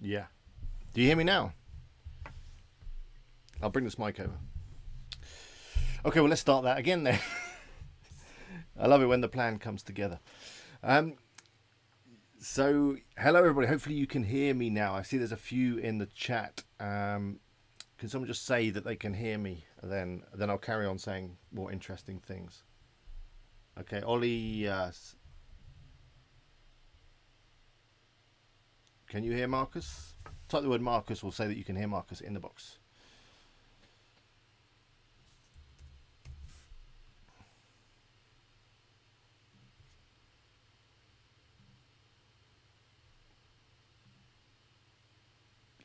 Yeah. Do you hear me now? I'll bring this mic over. Okay, well, let's start that again then. I love it when the plan comes together. So, hello everybody. Hopefully you can hear me now. I see there's a few in the chat. Can someone just say that they can hear me? Then I'll carry on saying more interesting things. Okay, Ollie, can you hear Marcus? Type the word Marcus. We'll say that you can hear Marcus in the box.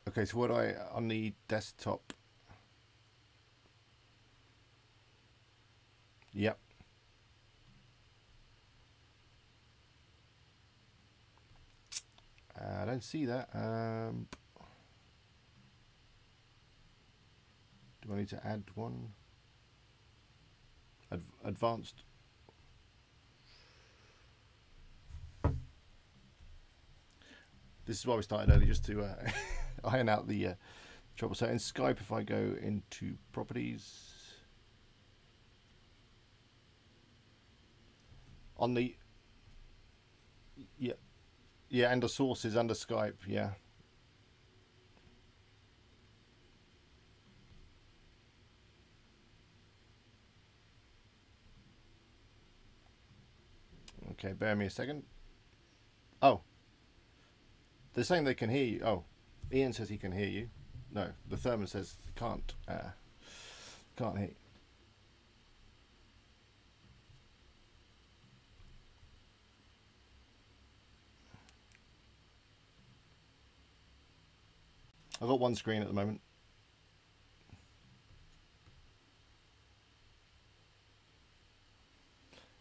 Okay, so what on the desktop? Yep. I don't see that. Do I need to add one? Advanced. This is why we started early, just to iron out the trouble. So in Skype, if I go into properties, on the yeah, under sources, under Skype, yeah. Okay, bear me a second. Oh, they're saying they can hear you. Oh, Ian says he can hear you. No, the Thurman says can't hear you. I've got one screen at the moment.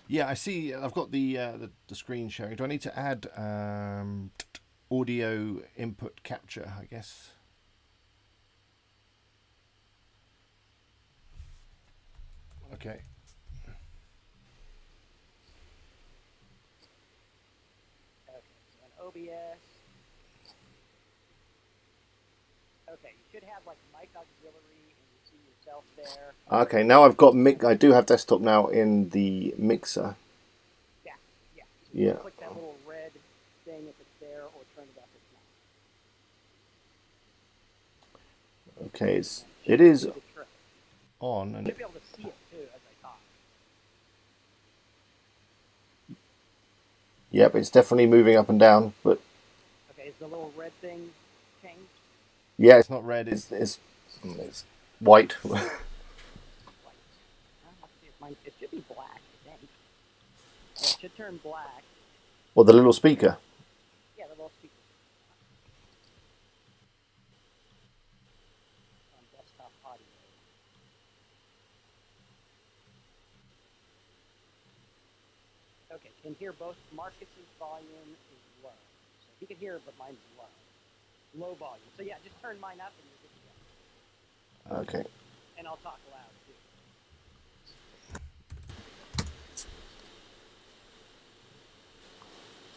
Yeah, I see. I've got the screen sharing. Do I need to add audio input capture? I guess. Okay. Okay, so an OBS. Okay, you should have like mic auxiliary and you see yourself there. Okay, now I've got I do have desktop now in the mixer. Yeah, yeah. So yeah. Click that little red thing if it's there, or turn it off if it's not. Okay, it is on, and you should be able to see it too as I talk. Yep, it's definitely moving up and down, but okay, is the little red thing changed? Yeah, it's not red. It's white. White. It should be black, I think. Yeah, it should turn black. Or the little speaker. Yeah, the little speaker. On desktop audio. Okay, can hear both. Marcus's volume is low. So he can hear it, but mine's low. Low volume. So yeah, just turn mine up and you're good to go. Okay. And I'll talk loud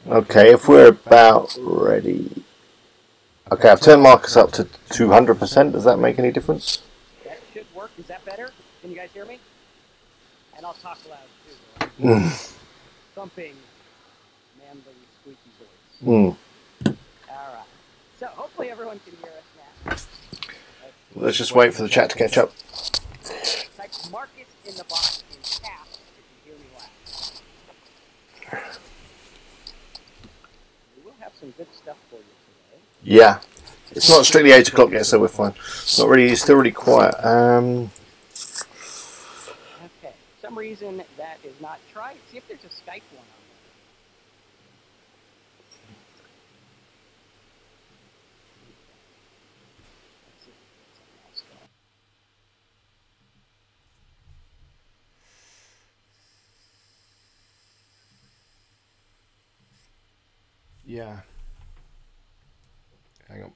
too. Okay, if we're about ready. Okay, I've turned Marcus up to 200%. Does that make any difference? That should work. Is that better? Can you guys hear me? And I'll talk loud too. Thumping, manly, squeaky voice. All right. So hopefully everyone can hear us now. Let's just wait for the chat to catch up. Type Marcus in the box in caps if you hear me loud. We will have some good stuff for you today. Yeah. It's not strictly 8 o'clock yet, so we're fine. Not really. It's still really quiet. Okay. For some reason that is not. Try it. See if there's a Skype one on there. Yeah. Hang on.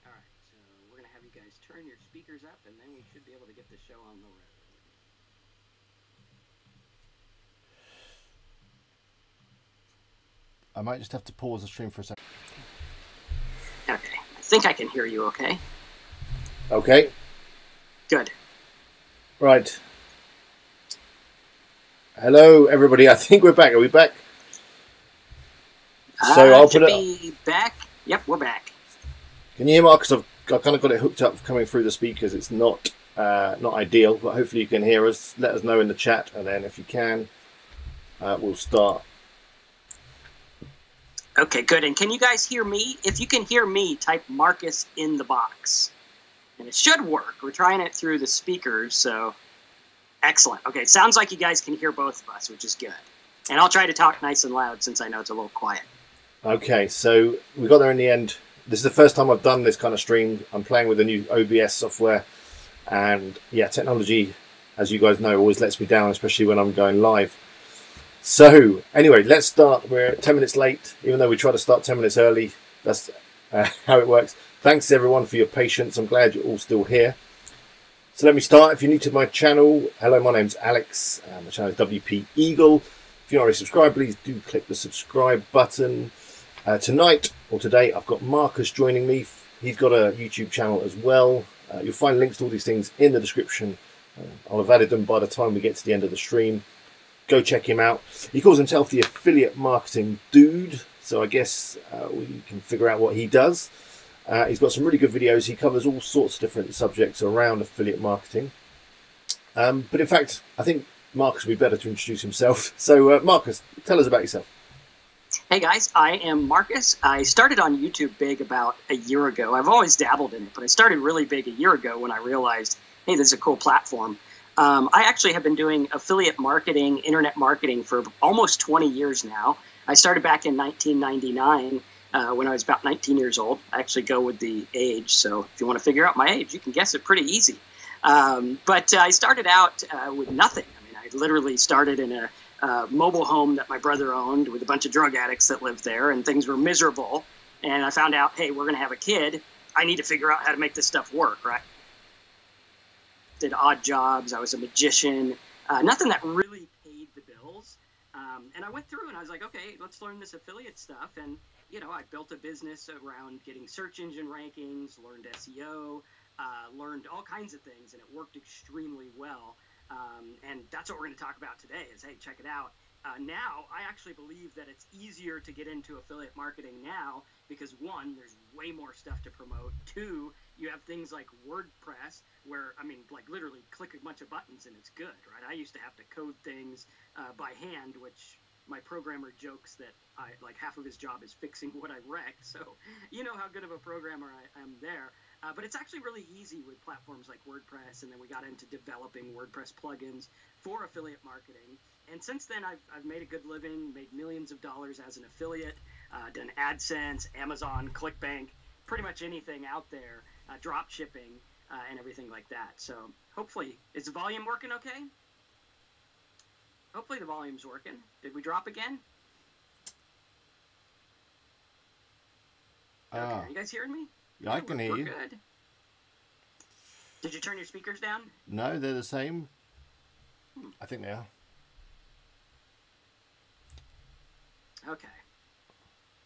All right, so we're going to have you guys turn your speakers up, and then we should be able to get the show on the road. I might just have to pause the stream for a second. Okay. I think I can hear you okay. Okay. Good. Right. Hello, everybody. I think we're back. Are we back? So I'll put it back. Yep, we're back. Can you hear Marcus? I've kind of got it hooked up coming through the speakers. It's not ideal, but hopefully you can hear us. Let us know in the chat, and then if you can, we'll start. Okay, good. And can you guys hear me? If you can hear me, type Marcus in the box. And it should work. We're trying it through the speakers, so excellent. Okay, sounds like you guys can hear both of us, which is good. And I'll try to talk nice and loud since I know it's a little quiet. Okay, so we got there in the end. This is the first time I've done this kind of stream. I'm playing with the new OBS software. And yeah, technology, as you guys know, always lets me down, especially when I'm going live. So anyway, let's start. We're 10 minutes late, even though we try to start 10 minutes early. That's how it works. Thanks everyone for your patience. I'm glad you're all still here. So let me start. If you're new to my channel, hello, my name's Alex. My channel is WP Eagle. If you're not already subscribed, please do click the subscribe button. Tonight, or today, I've got Marcus joining me. He's got a YouTube channel as well. You'll find links to all these things in the description. I'll have added them by the time we get to the end of the stream. Go check him out. He calls himself the affiliate marketing dude, so I guess we can figure out what he does. He's got some really good videos. He covers all sorts of different subjects around affiliate marketing. But in fact, I think Marcus would be better to introduce himself. So Marcus, tell us about yourself. Hey guys, I am Marcus. I started on YouTube big about a year ago. I've always dabbled in it, but I started really big a year ago when I realized, hey, this is a cool platform. I actually have been doing affiliate marketing, internet marketing for almost 20 years now. I started back in 1999 when I was about 19 years old. I actually go with the age, so if you want to figure out my age, you can guess it pretty easy. But I started out with nothing. I mean, I literally started in a mobile home that my brother owned with a bunch of drug addicts that lived there, and things were miserable. And I found out, hey, we're going to have a kid. I need to figure out how to make this stuff work, right? Did odd jobs. I was a magician. Nothing that really paid the bills. And I went through and I was like, okay, let's learn this affiliate stuff. And, you know, I built a business around getting search engine rankings, learned SEO, learned all kinds of things, and it worked extremely well. And that's what we're going to talk about today is, hey, check it out. Now, I actually believe that it's easier to get into affiliate marketing now because, one, there's way more stuff to promote. Two, you have things like WordPress where, I mean, like literally click a bunch of buttons and it's good, right? I used to have to code things by hand, which my programmer jokes that like half of his job is fixing what I wreck. So you know how good of a programmer I am there. But it's actually really easy with platforms like WordPress, and then we got into developing WordPress plugins for affiliate marketing. And since then, I've made a good living, made millions of dollars as an affiliate, done AdSense, Amazon, ClickBank, pretty much anything out there, drop shipping, and everything like that. So hopefully, is the volume working okay? Hopefully the volume's working. Did we drop again? Okay, are you guys hearing me? Yeah, I can hear you. Good. Did you turn your speakers down? No, they're the same. I think they are. Okay.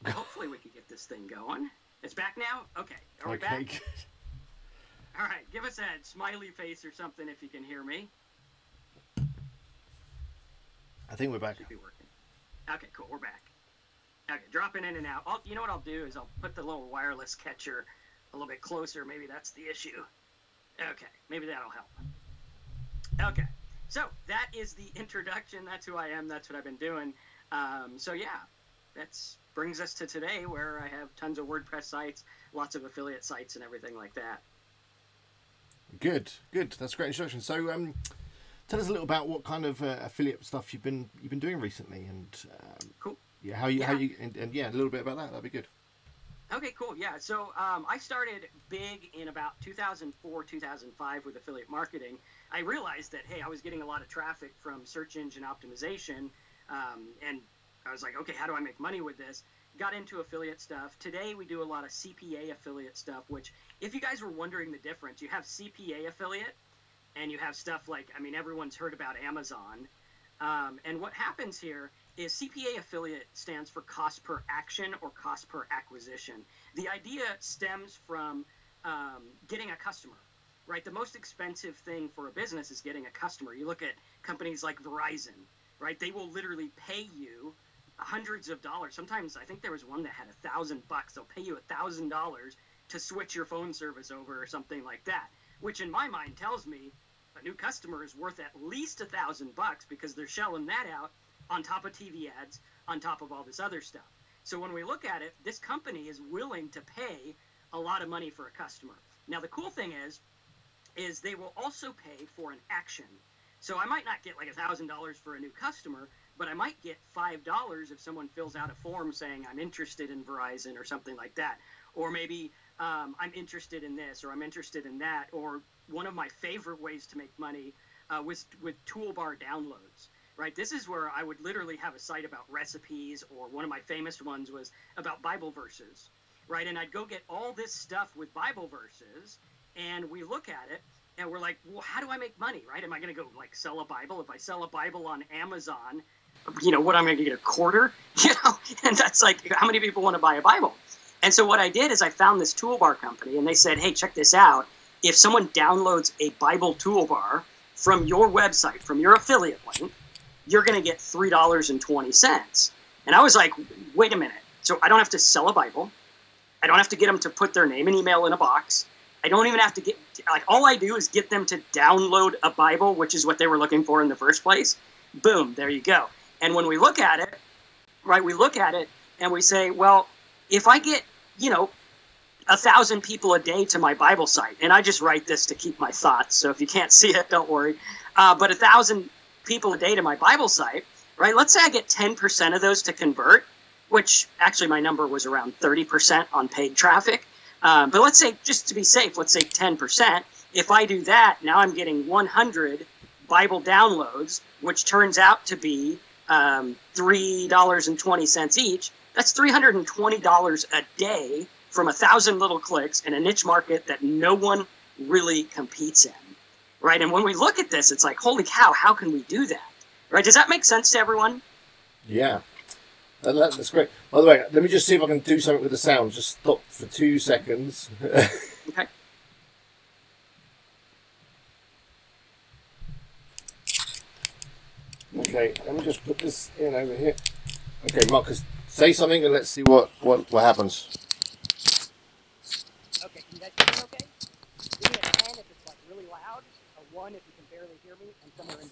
Hopefully we can get this thing going. It's back now? Okay. Are we back? Good. All right. Give us a smiley face or something if you can hear me. I think we're back. Should be working. Okay, cool. We're back. Okay, dropping in and out. You know what I'll do is I'll put the little wireless catcher a little bit closer. Maybe that's the issue. Okay, maybe that'll help. Okay, so that is the introduction. That's who I am. That's what I've been doing. So yeah, that brings us to today where I have tons of WordPress sites, lots of affiliate sites, and everything like that. Good, good. That's a great introduction. So tell us a little about what kind of affiliate stuff you've been doing recently, and cool. Yeah, how you and yeah, a little bit about that. That'd be good. Okay, cool. Yeah, so I started big in about 2004, 2005 with affiliate marketing. I realized that, hey, I was getting a lot of traffic from search engine optimization, and I was like, okay, how do I make money with this? Got into affiliate stuff. Today we do a lot of CPA affiliate stuff, which if you guys were wondering the difference, you have CPA affiliate and you have stuff like, I mean, everyone's heard about Amazon. And what happens here is CPA affiliate stands for cost per action or cost per acquisition. The idea stems from getting a customer, right? The most expensive thing for a business is getting a customer. You look at companies like Verizon, right? They will literally pay you hundreds of dollars. Sometimes I think there was one that had $1,000. They'll pay you $1,000 to switch your phone service over or something like that, which in my mind tells me a new customer is worth at least $1,000 because they're shelling that out on top of TV ads, on top of all this other stuff. So when we look at it, this company is willing to pay a lot of money for a customer. Now the cool thing is they will also pay for an action. So I might not get like $1,000 for a new customer, but I might get $5 if someone fills out a form saying I'm interested in Verizon or something like that. Or maybe I'm interested in this, or I'm interested in that. Or one of my favorite ways to make money was with toolbar downloads, right? This is where I would literally have a site about recipes, or one of my famous ones was about Bible verses, right? And I'd go get all this stuff with Bible verses, and we look at it, and we're like, well, how do I make money, right? Am I going to go like sell a Bible? If I sell a Bible on Amazon, what I'm going to get a quarter, and that's like, how many people want to buy a Bible? And so what I did is I found this toolbar company, and they said, hey, check this out. If someone downloads a Bible toolbar from your website, from your affiliate link, you're going to get $3.20. And I was like, wait a minute. So I don't have to sell a Bible. I don't have to get them to put their name and email in a box. I don't even have to get, like, all I do is get them to download a Bible, which is what they were looking for in the first place. Boom, there you go. And when we look at it, right, we look at it and we say, well, if I get, 1,000 people a day to my Bible site, and I just write this to keep my thoughts, so if you can't see it, don't worry, but 1,000 people a day to my Bible site, right, let's say I get 10% of those to convert, which actually my number was around 30% on paid traffic, but let's say, just to be safe, let's say 10%. If I do that, now I'm getting 100 Bible downloads, which turns out to be $3.20 each. That's $320 a day from 1,000 little clicks in a niche market that no one really competes in, right? And when we look at this, it's like, holy cow, how can we do that, right? Does that make sense to everyone? Yeah, that's great. By the way, let me just see if I can do something with the sound. Just stop for 2 seconds. Okay. Okay, let me just put this in over here. Okay, Marcus, say something and let's see what happens. Okay, can you guys hear me okay? Give me a 10 if it's like really loud, a 1 if you can barely hear me, and somewhere in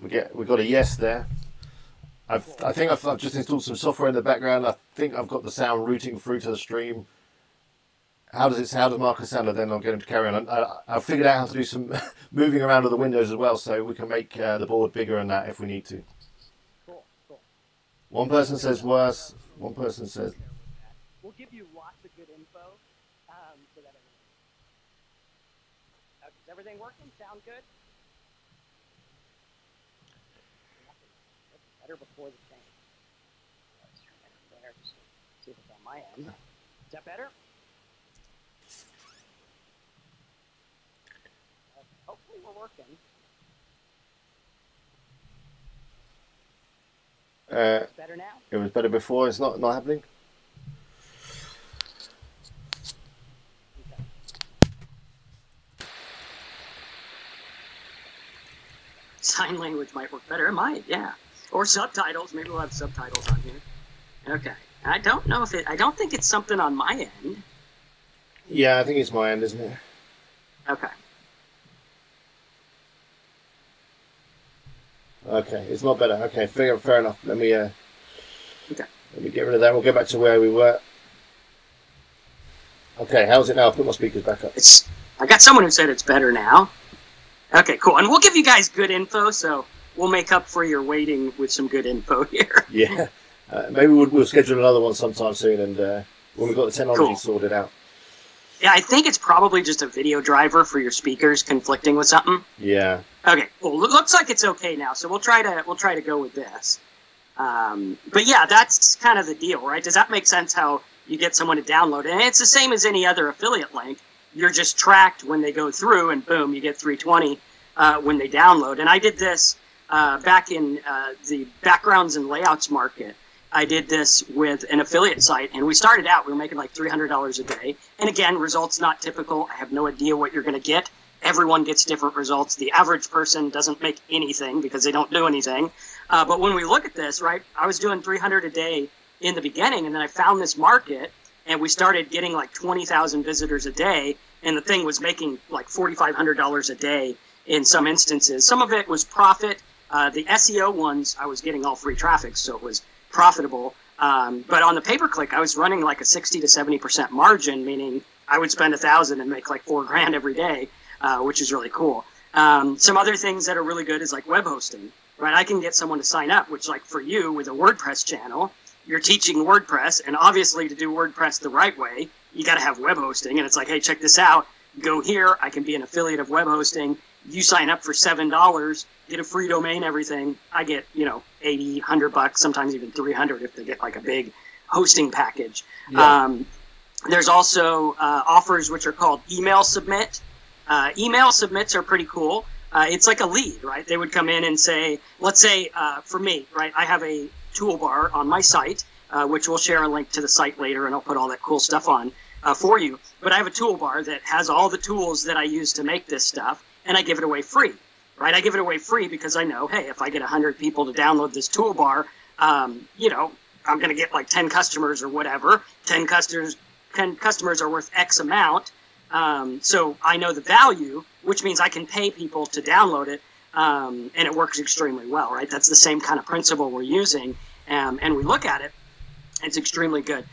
between. We got a yes there. I think I've just installed some software in the background. I think I've got the sound routing through to the stream. How does Marcus sound? And then I'll get him to carry on. I've figured out how to do some moving around of the windows as well, so we can make the board bigger and that if we need to. Cool. One person says worse. One person says. We'll give you lots of good info, so that is everything working? Sound good? That's better before the change. Let's turn it there. Just see if it's on my end. Is that better? Hopefully we're working. It's better now? It was better before. It's not happening. Okay. Sign language might work better. It might, yeah. Or subtitles. Maybe we'll have subtitles on here. Okay. I don't know if I don't think it's something on my end. Yeah, I think it's my end, isn't it? Okay. Okay, it's not better. Okay, fair enough. Let me Okay. Let me get rid of that. We'll go back to where we were. Okay, how's it now? I'll put my speakers back up. I got someone who said it's better now. Okay, cool. And we'll give you guys good info, so we'll make up for your waiting with some good info here. Yeah, maybe we'll schedule another one sometime soon, and when we've got the technology sorted out. Yeah, I think it's probably just a video driver for your speakers conflicting with something. Yeah. Okay. Well, looks like it's okay now, so we'll try to go with this. But yeah, that's kind of the deal, right? Does that make sense? How you get someone to download it? And it's the same as any other affiliate link. you're just tracked when they go through, and boom, you get 320 when they download. And I did this back in the backgrounds and layouts market. I did this with an affiliate site, and we started out, we were making like $300 a day. And again, results not typical. I have no idea what you're going to get. Everyone gets different results. The average person doesn't make anything because they don't do anything. But when we look at this, right, I was doing 300 a day in the beginning, and then I found this market, and we started getting like 20,000 visitors a day, and the thing was making like $4,500 a day in some instances. Some of it was profit. The SEO ones, I was getting all free traffic, so it was profitable. But on the pay-per-click, I was running like a 60 to 70% margin, meaning I would spend $1,000 and make like $4,000 every day, which is really cool. Some other things that are really good is like web hosting, right? I can get someone to sign up, which like for you with a WordPress channel, you're teaching WordPress, and obviously to do WordPress the right way, you got to have web hosting. And it's like, hey, check this out. Go here. I can be an affiliate of web hosting. You sign up for $7, get a free domain, everything. I get, you know, $80, $100, sometimes even $300 if they get like a big hosting package. Yeah. There's also offers which are called email submit. Email submits are pretty cool. It's like a lead, right? They would come in and say, let's say for me, right, I have a toolbar on my site, which we'll share a link to the site later, and I'll put all that cool stuff on for you. But I have a toolbar that has all the tools that I use to make this stuff, and I give it away free, right? I give it away free because I know, hey, if I get 100 people to download this toolbar, you know, I'm going to get like 10 customers or whatever. 10 customers are worth X amount. So I know the value, which means I can pay people to download it, and it works extremely well, right? That's the same kind of principle we're using, and we look at it. It's extremely good.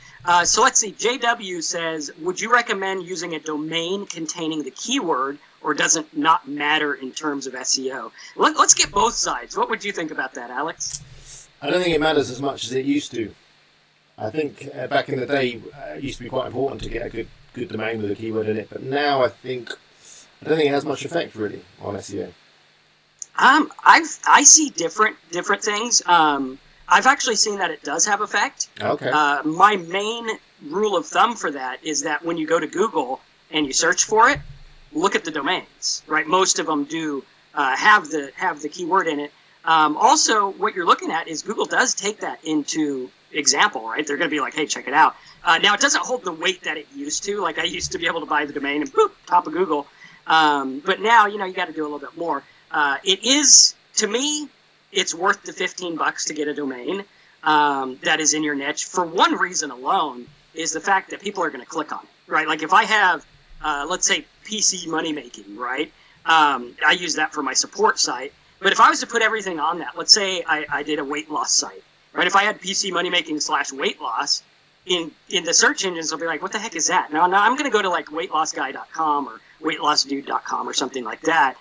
So let's see. JW says, would you recommend using a domain containing the keyword, or does it not matter in terms of SEO? Let's get both sides. What would you think about that, Alex? I don't think it matters as much as it used to. I think back in the day, it used to be quite important to get a good domain with a keyword in it, but now I don't think it has much effect really on SEO. I see different things. I've actually seen that it does have effect. Okay. My main rule of thumb for that is that when you go to Google and you search for it, look at the domains, right? Most of them do have the keyword in it. Also, what you're looking at is Google does take that into example, right? They're going to be like, hey, check it out. Now, it doesn't hold the weight that it used to. Like, I used to be able to buy the domain and boop, top of Google. But now, you know, you got to do a little bit more. It is, to me, it's worth the $15 to get a domain that is in your niche. For one reason alone is the fact that people are going to click on it, right? Like if I have, let's say, PC money making, right? I use that for my support site. But if I was to put everything on that, let's say I did a weight loss site, right? If I had PC money making / weight loss, in the search engines, they'll be like, what the heck is that? Now I'm going to go to like weightlossguy.com or weightlossdude.com or something like that.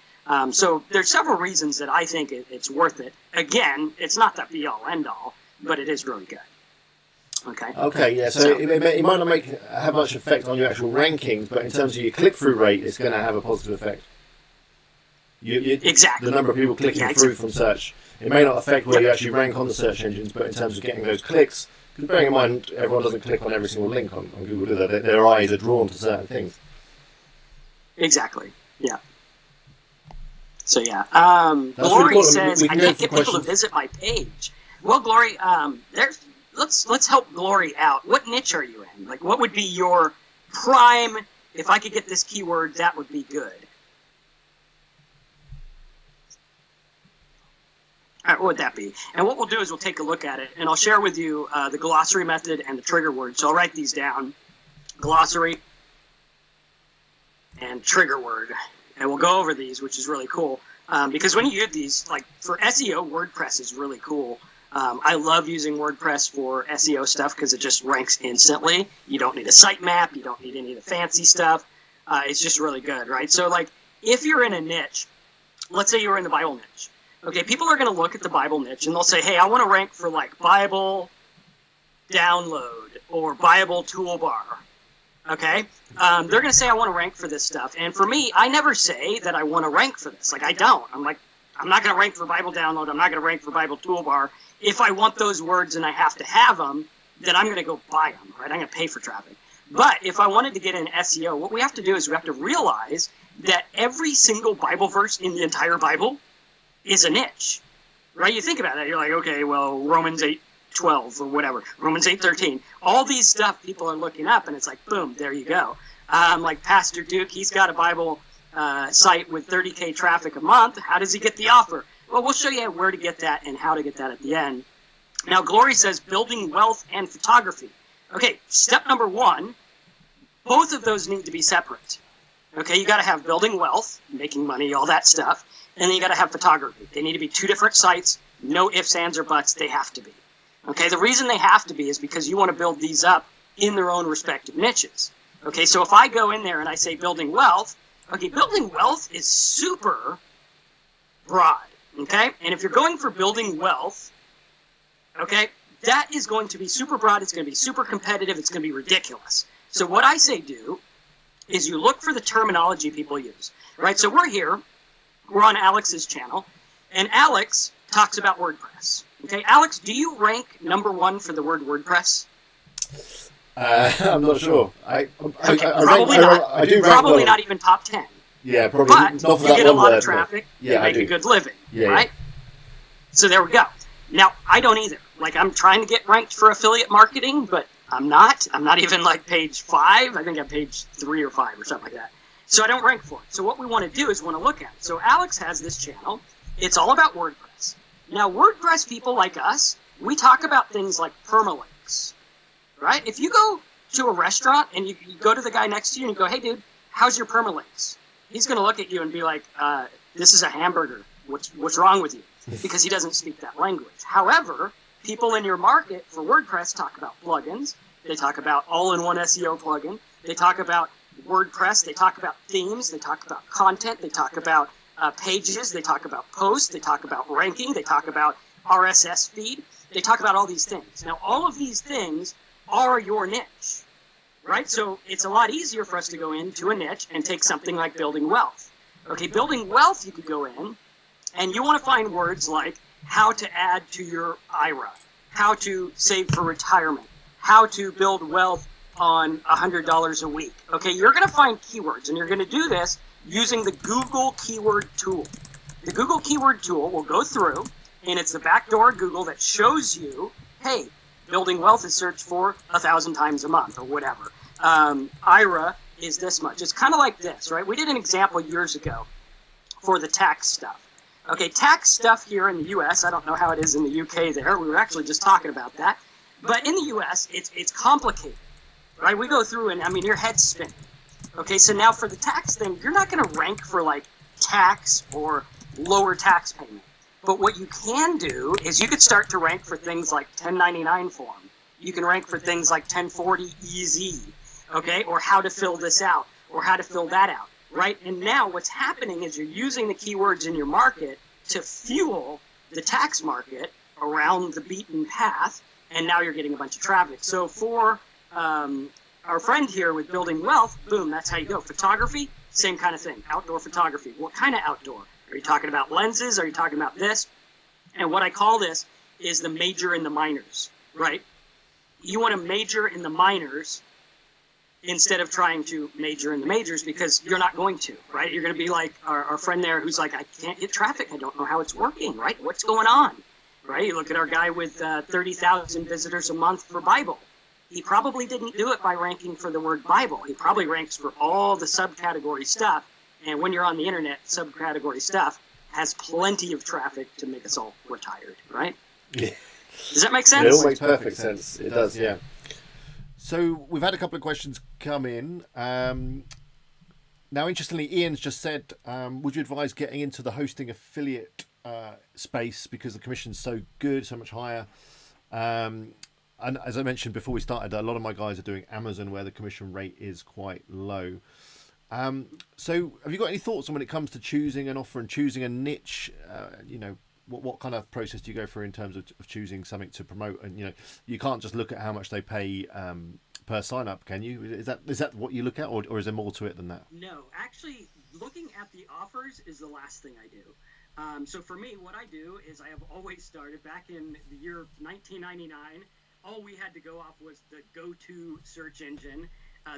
So there's several reasons that I think it's worth it. Again, it's not the be-all, end-all, but it is really good. Okay. Okay, yeah. So it might not have much effect on your actual rankings, but in terms of your click-through rate, it's going to have a positive effect. Exactly. The number of people clicking through from search. It may not affect where you actually rank on the search engines, but in terms of getting those clicks, because bearing in mind, everyone doesn't click on every single link on Google, do they? Their eyes are drawn to certain things. Let's Glory says, I can't get people to visit my page. Well, Glory, let's help Glory out. What niche are you in? Like, what would be your prime, if I could get this keyword, that would be good? All right, what would that be? And what we'll do is we'll take a look at it, and I'll share with you the glossary method and the trigger word. So I'll write these down. Glossary and trigger word. And we'll go over these, which is really cool. Because when you use these, like for SEO, WordPress is really cool. I love using WordPress for SEO stuff because it just ranks instantly. You don't need a sitemap. You don't need any of the fancy stuff. It's just really good, right? So like if you're in a niche, let's say you're in the Bible niche. Okay, people are going to look at the Bible niche and they'll say, hey, I want to rank for like Bible download or Bible toolbar. Okay, they're going to say I want to rank for this stuff. And for me, I never say that I want to rank for this. Like, I don't. I'm like, I'm not going to rank for Bible download. I'm not going to rank for Bible toolbar. If I want those words and I have to have them, then I'm going to go buy them, right? I'm going to pay for traffic. But if I wanted to get in SEO, what we have to do is we have to realize that every single Bible verse in the entire Bible is a niche, right? You think about that, you're like, okay, well, Romans 8:12 or whatever, Romans 8:13, all these stuff people are looking up, and it's like, boom, there you go. Like Pastor Duke, he's got a Bible site with 30K traffic a month. How does he get the offer? Well, we'll show you where to get that and how to get that at the end. Now, Glory says building wealth and photography. Okay, step number one, both of those need to be separate. Okay, you got to have building wealth, making money, all that stuff, and then you got to have photography. They need to be two different sites, no ifs, ands, or buts. They have to be. Okay, the reason they have to be is because you want to build these up in their own respective niches. Okay, so if I go in there and I say building wealth, okay, building wealth is super broad. Okay, and if you're going for building wealth, okay, that is going to be super broad, it's going to be super competitive, it's going to be ridiculous. So what I say do is you look for the terminology people use, right? So we're here, we're on Alex's channel, and Alex talks about WordPress. Okay, Alex, do you rank #1 for the word WordPress? I'm not sure. Probably not. I do probably not even top 10. Yeah, probably but not for you that get a one lot word, of traffic, no. you make a good living, yeah, right? So there we go. Now, I don't either. Like, I'm trying to get ranked for affiliate marketing, but I'm not. I'm not even like page 5. I think I'm page 3 or 5 or something like that. So I don't rank for it. So what we want to do is we want to look at it. So Alex has this channel. It's all about WordPress. Now, WordPress people like us, we talk about things like permalinks, right? If you go to a restaurant and you go to the guy next to you and you go, hey, dude, how's your permalinks? He's going to look at you and be like, this is a hamburger. What's wrong with you? Because he doesn't speak that language. However, people in your market for WordPress talk about plugins. They talk about all-in-one SEO plugin. They talk about WordPress. They talk about themes. They talk about content. They talk about pages. They talk about posts. They talk about ranking. They talk about RSS feed. They talk about all these things. Now, all of these things are your niche, right? So it's a lot easier for us to go into a niche and take something like building wealth. Okay, building wealth, you could go in, and you want to find words like how to add to your IRA, how to save for retirement, how to build wealth on $100 a week. Okay, you're going to find keywords, and you're going to do this using the Google Keyword Tool. The Google Keyword Tool will go through, and it's the backdoor Google that shows you, hey, building wealth is searched for 1,000 times a month or whatever. IRA is this much. It's kind of like this, right? We did an example years ago for the tax stuff. Okay, tax stuff here in the U.S., I don't know how it is in the U.K. there. We were actually just talking about that. But in the U.S., it's complicated, right? We go through and, I mean, your head's spinning. Okay, so now for the tax thing, you're not going to rank for, like, tax or lower tax payment. But what you can do is you could start to rank for things like 1099 form. You can rank for things like 1040 EZ, okay, or how to fill this out, or how to fill that out. Right? And now what's happening is you're using the keywords in your market to fuel the tax market around the beaten path, and now you're getting a bunch of traffic. So for our friend here with building wealth, boom, that's how you go. Photography, same kind of thing. Outdoor photography. What kind of outdoor? Are you talking about lenses? Are you talking about this? And what I call this is the major and the minors, right? You want to major in the minors instead of trying to major in the majors, because you're not going to, right? You're going to be like our friend there who's like, I can't get traffic. I don't know how it's working, right? What's going on, right? You look at our guy with 30,000 visitors a month for Bible. He probably didn't do it by ranking for the word Bible. He probably ranks for all the subcategory stuff. And when you're on the internet, subcategory stuff has plenty of traffic to make us all retired, right? Yeah. Does that make sense? It all makes perfect sense. It does, yeah. So we've had a couple of questions come in. Now, interestingly, Ian's just said, would you advise getting into the hosting affiliate space because the commission's so good, so much higher? And as I mentioned before we started, a lot of my guys are doing Amazon where the commission rate is quite low. So have you got any thoughts on when it comes to choosing an offer and choosing a niche? You know, what kind of process do you go through in terms of choosing something to promote? And, you know, you can't just look at how much they pay per sign up, can you? Is that what you look at, or is there more to it than that? No, actually, looking at the offers is the last thing I do. So for me, what I do is I have always started back in the year 1999. All we had to go off was the go-to search engine.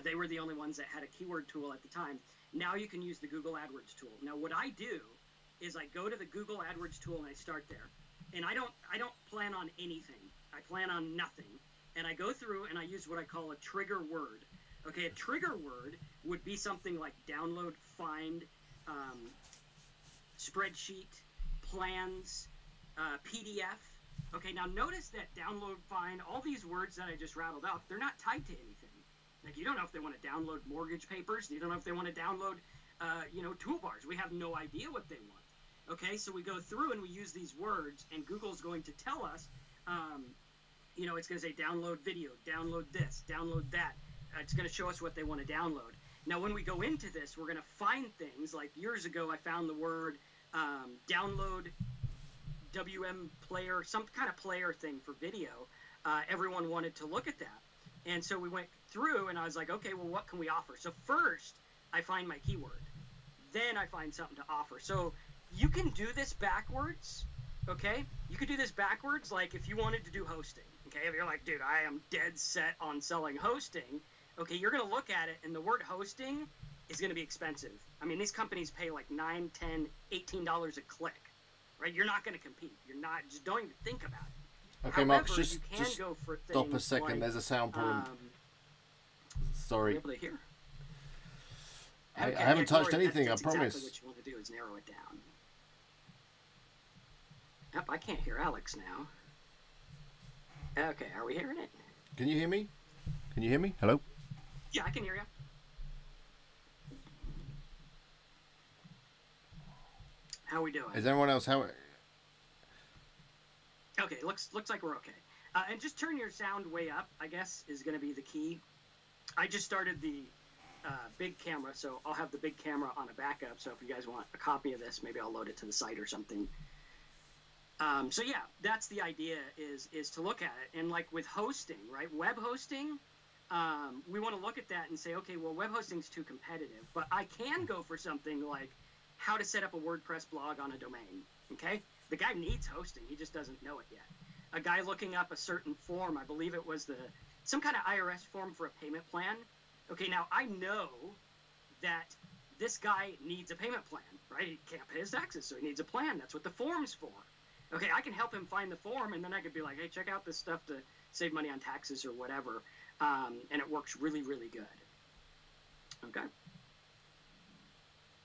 They were the only ones that had a keyword tool at the time. Now you can use the Google AdWords tool. Now what I do is I go to the Google AdWords tool and I start there. And I don't plan on anything. I plan on nothing. And I go through and I use what I call a trigger word. Okay, a trigger word would be something like download, find, spreadsheet, plans, PDF. Okay, now notice that download, find, all these words that I just rattled off, they're not tied to anything. Like, you don't know if they want to download mortgage papers. You don't know if they want to download, toolbars. We have no idea what they want. Okay, so we go through and we use these words, and Google's going to tell us, it's going to say download video, download this, download that. It's going to show us what they want to download. Now, when we go into this, we're going to find things. Like years ago, I found the word download WM player, some kind of player thing for video. Everyone wanted to look at that. And so we went through, and I was like, okay, well, what can we offer? So first, I find my keyword. Then I find something to offer. So you can do this backwards, okay? You could do this backwards, like if you wanted to do hosting, okay? If you're like, dude, I am dead set on selling hosting, okay, you're going to look at it, and the word hosting is going to be expensive. I mean, these companies pay like $9, $10, $18 a click, right? You're not going to compete. You're not, just don't even think about it. Okay, However, Marcus, just go for stop a second. like, There's a sound problem. Sorry. Able to hear? I Okay, haven't touched Corey, anything, that's I promise. Exactly what you want to do is narrow it down. Yep, I can't hear Alex now. Okay, are we hearing it? Can you hear me? Can you hear me? Hello? Yeah, I can hear you. How are we doing? Is everyone else how? Okay, looks like we're okay. And just turn your sound way up, I guess, is going to be the key. I just started the big camera, so I'll have the big camera on a backup. So if you guys want a copy of this, maybe I'll load it to the site or something. So yeah, that's the idea, is to look at it. And like with hosting, right, web hosting, we want to look at that and say, okay, well, web hosting's too competitive, but I can go for something like how to set up a WordPress blog on a domain. Okay, the guy needs hosting, he just doesn't know it yet. A guy looking up a certain form, I believe it was some kind of IRS form for a payment plan. Okay, now I know that this guy needs a payment plan, right? He can't pay his taxes, so he needs a plan. That's what the form's for. Okay, I can help him find the form, and then I could be like, hey, check out this stuff to save money on taxes or whatever, and it works really, really good. Okay.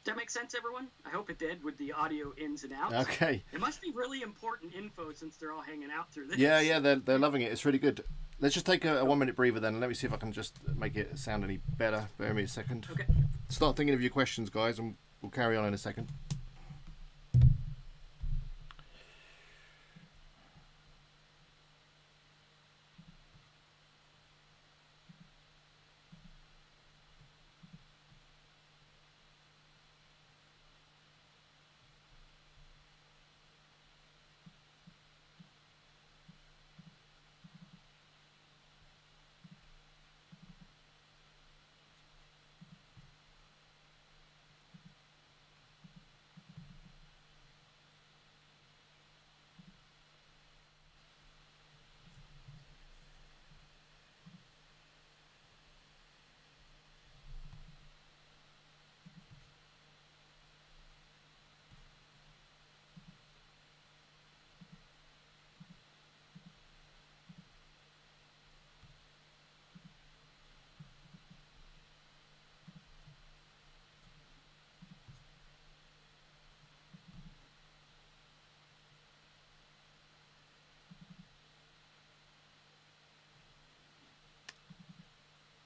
Does that make sense, everyone? I hope it did with the audio ins and outs. Okay. It must be really important info since they're all hanging out through this. Yeah, they're loving it. It's really good. Let's just take a 1 minute breather then, and let me see if I can just make it sound any better. Bear with me a second. Okay. Start thinking of your questions, guys, and we'll carry on in a second.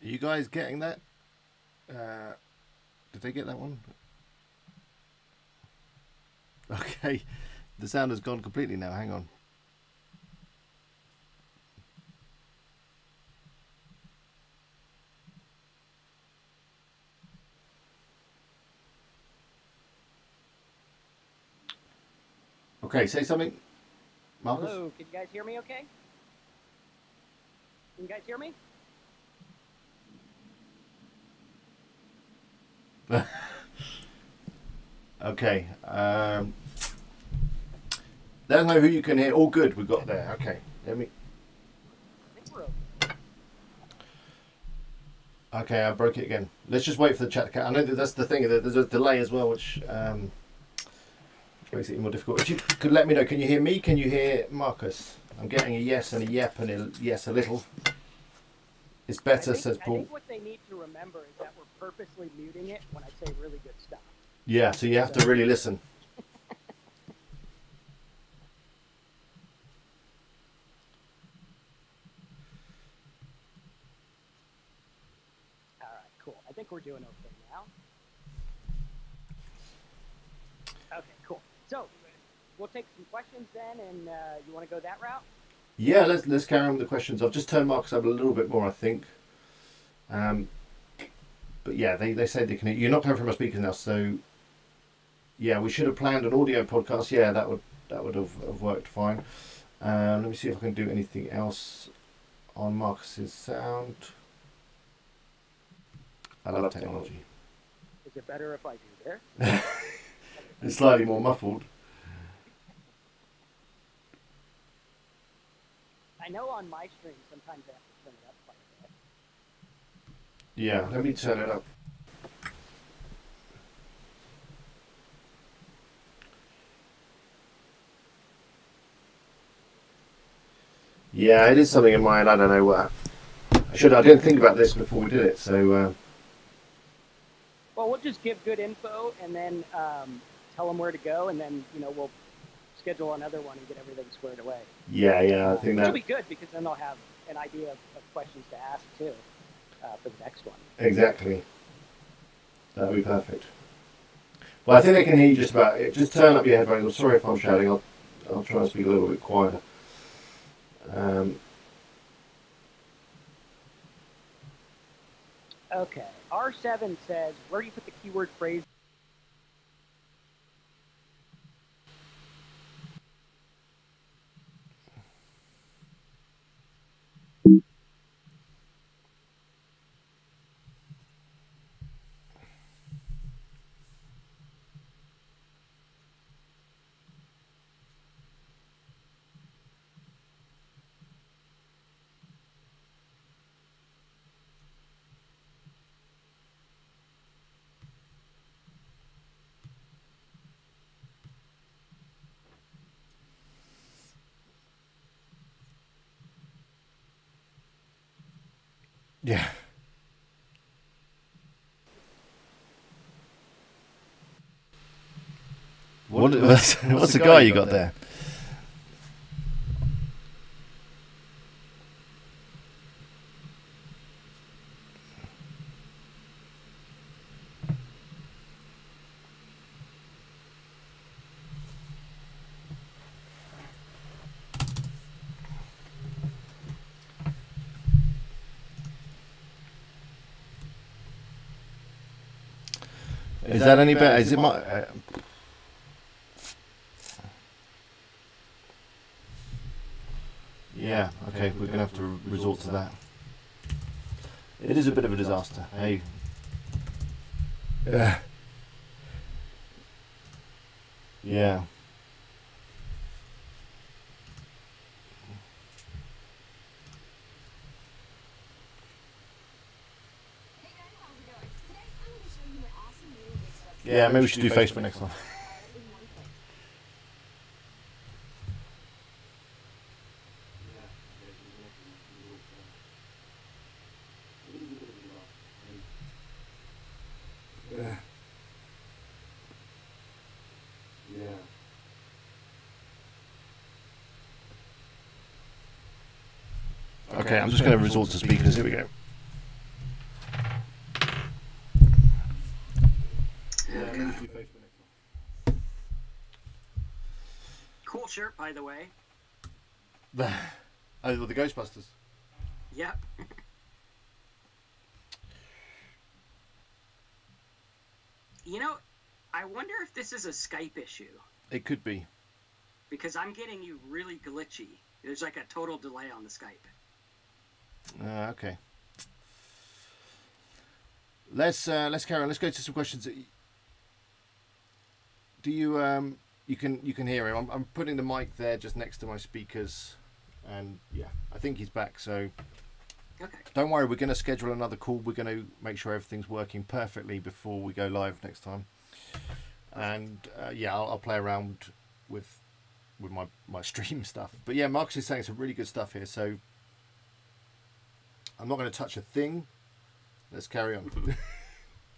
Are you guys getting that? Did they get that one? Okay, the sound has gone completely now. Hang on. Okay, say something, Marcus. Hello, can you guys hear me okay? Can you guys hear me? Okay. Let us know who you can hear. All good. We've got there. Okay. Let me. I think we're okay. Okay, I broke it again. Let's just wait for the chat to catch. I know that's the thing. There's a delay as well, which makes it even more difficult. If you could let me know, can you hear me? Can you hear Marcus? I'm getting a yes and a yep and a yes a little. It's better, says Paul. I think what they need to remember is that we're purposely muting it when I say really good stuff. Yeah, so you have to really listen. All right, cool. I think we're doing okay now. Okay, cool. So we'll take some questions then, and you want to go that route? Yeah, let's carry on with the questions. I've just turned Marcus up a little bit more, I think. But yeah, they say they can. You're not coming from our speakers now, so yeah, we should have planned an audio podcast. Yeah, that would have worked fine. Let me see if I can do anything else on Marcus's sound. I love technology. Is it better if I do this? It's slightly more muffled. I know on my stream sometimes I have to turn it up quite a bit. Yeah, let me turn it up. Yeah, it is something in mind. I don't know what. I didn't think about this before we did it, so. Well, we'll just give good info and then tell them where to go, and then we'll schedule another one and get everything squared away. Yeah, I think that it'll be good because then they'll have an idea of questions to ask too for the next one. Exactly. That'll be perfect. Well, I think they can hear you just about. Just turn up your headphones. I'm sorry if I'm shouting. I'll try and speak a little bit quieter. Okay. R7 says, where do you put the keyword phrase? Yeah. What's the guy you got there? Is that any better? Is it my? Yeah. Okay, we're gonna have to resort to that. It is a bit of a disaster. Hey. Yeah. Yeah. Yeah, maybe we should do Facebook next time. Okay, I'm just going to resort to speakers. Here we go. Cool shirt, by the way. Oh, the Ghostbusters. Yep. I wonder if this is a Skype issue. It could be. Because I'm getting you really glitchy. There's like a total delay on the Skype. Okay. Let's carry on. Let's go to some questions. Do you you can hear him? I'm putting the mic there just next to my speakers, and yeah, I think he's back. So Okay. Don't worry, we're going to schedule another call. We're going to make sure everything's working perfectly before we go live next time. And yeah, I'll play around with my stream stuff. But yeah, Marcus is saying some really good stuff here. So I'm not going to touch a thing. Let's carry on.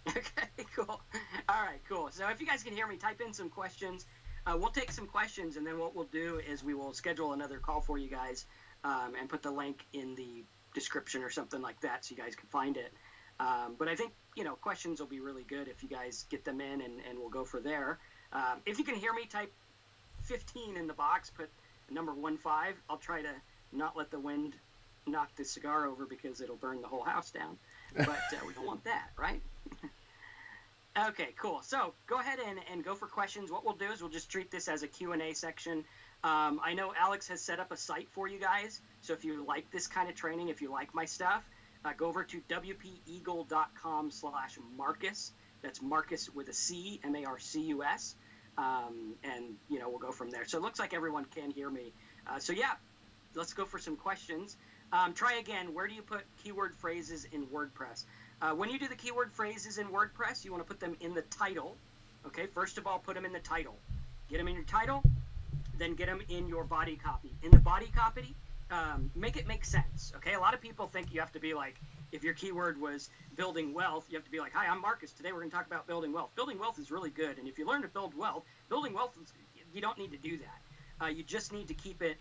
Okay, cool. All right, cool. So if you guys can hear me, type in some questions. We'll take some questions, and then what we'll do is we will schedule another call for you guys and put the link in the description or something like that so you guys can find it. But I think, questions will be really good if you guys get them in, and we'll go for there. If you can hear me, type 15 in the box, put number 15. I'll try to not let the wind knock the cigar over because it'll burn the whole house down. But we don't want that, right? Okay, cool. So go ahead and go for questions. What we'll do is we'll just treat this as a Q&A section. I know Alex has set up a site for you guys. So if you like this kind of training, if you like my stuff, go over to wpeagle.com/Marcus. That's Marcus with a C, Marcus. And, we'll go from there. So it looks like everyone can hear me. So yeah, let's go for some questions. Try again. Where do you put keyword phrases in WordPress? When you do the keyword phrases in WordPress, you want to put them in the title. Okay, first of all, put them in the title. Get them in your title, then get them in your body copy. In the body copy, make it make sense. Okay, a lot of people think you have to be like, if your keyword was building wealth, you have to be like, hi, I'm Marcus. Today we're going to talk about building wealth. Building wealth is really good, and if you learn to building wealth, you don't need to do that. You just need to keep it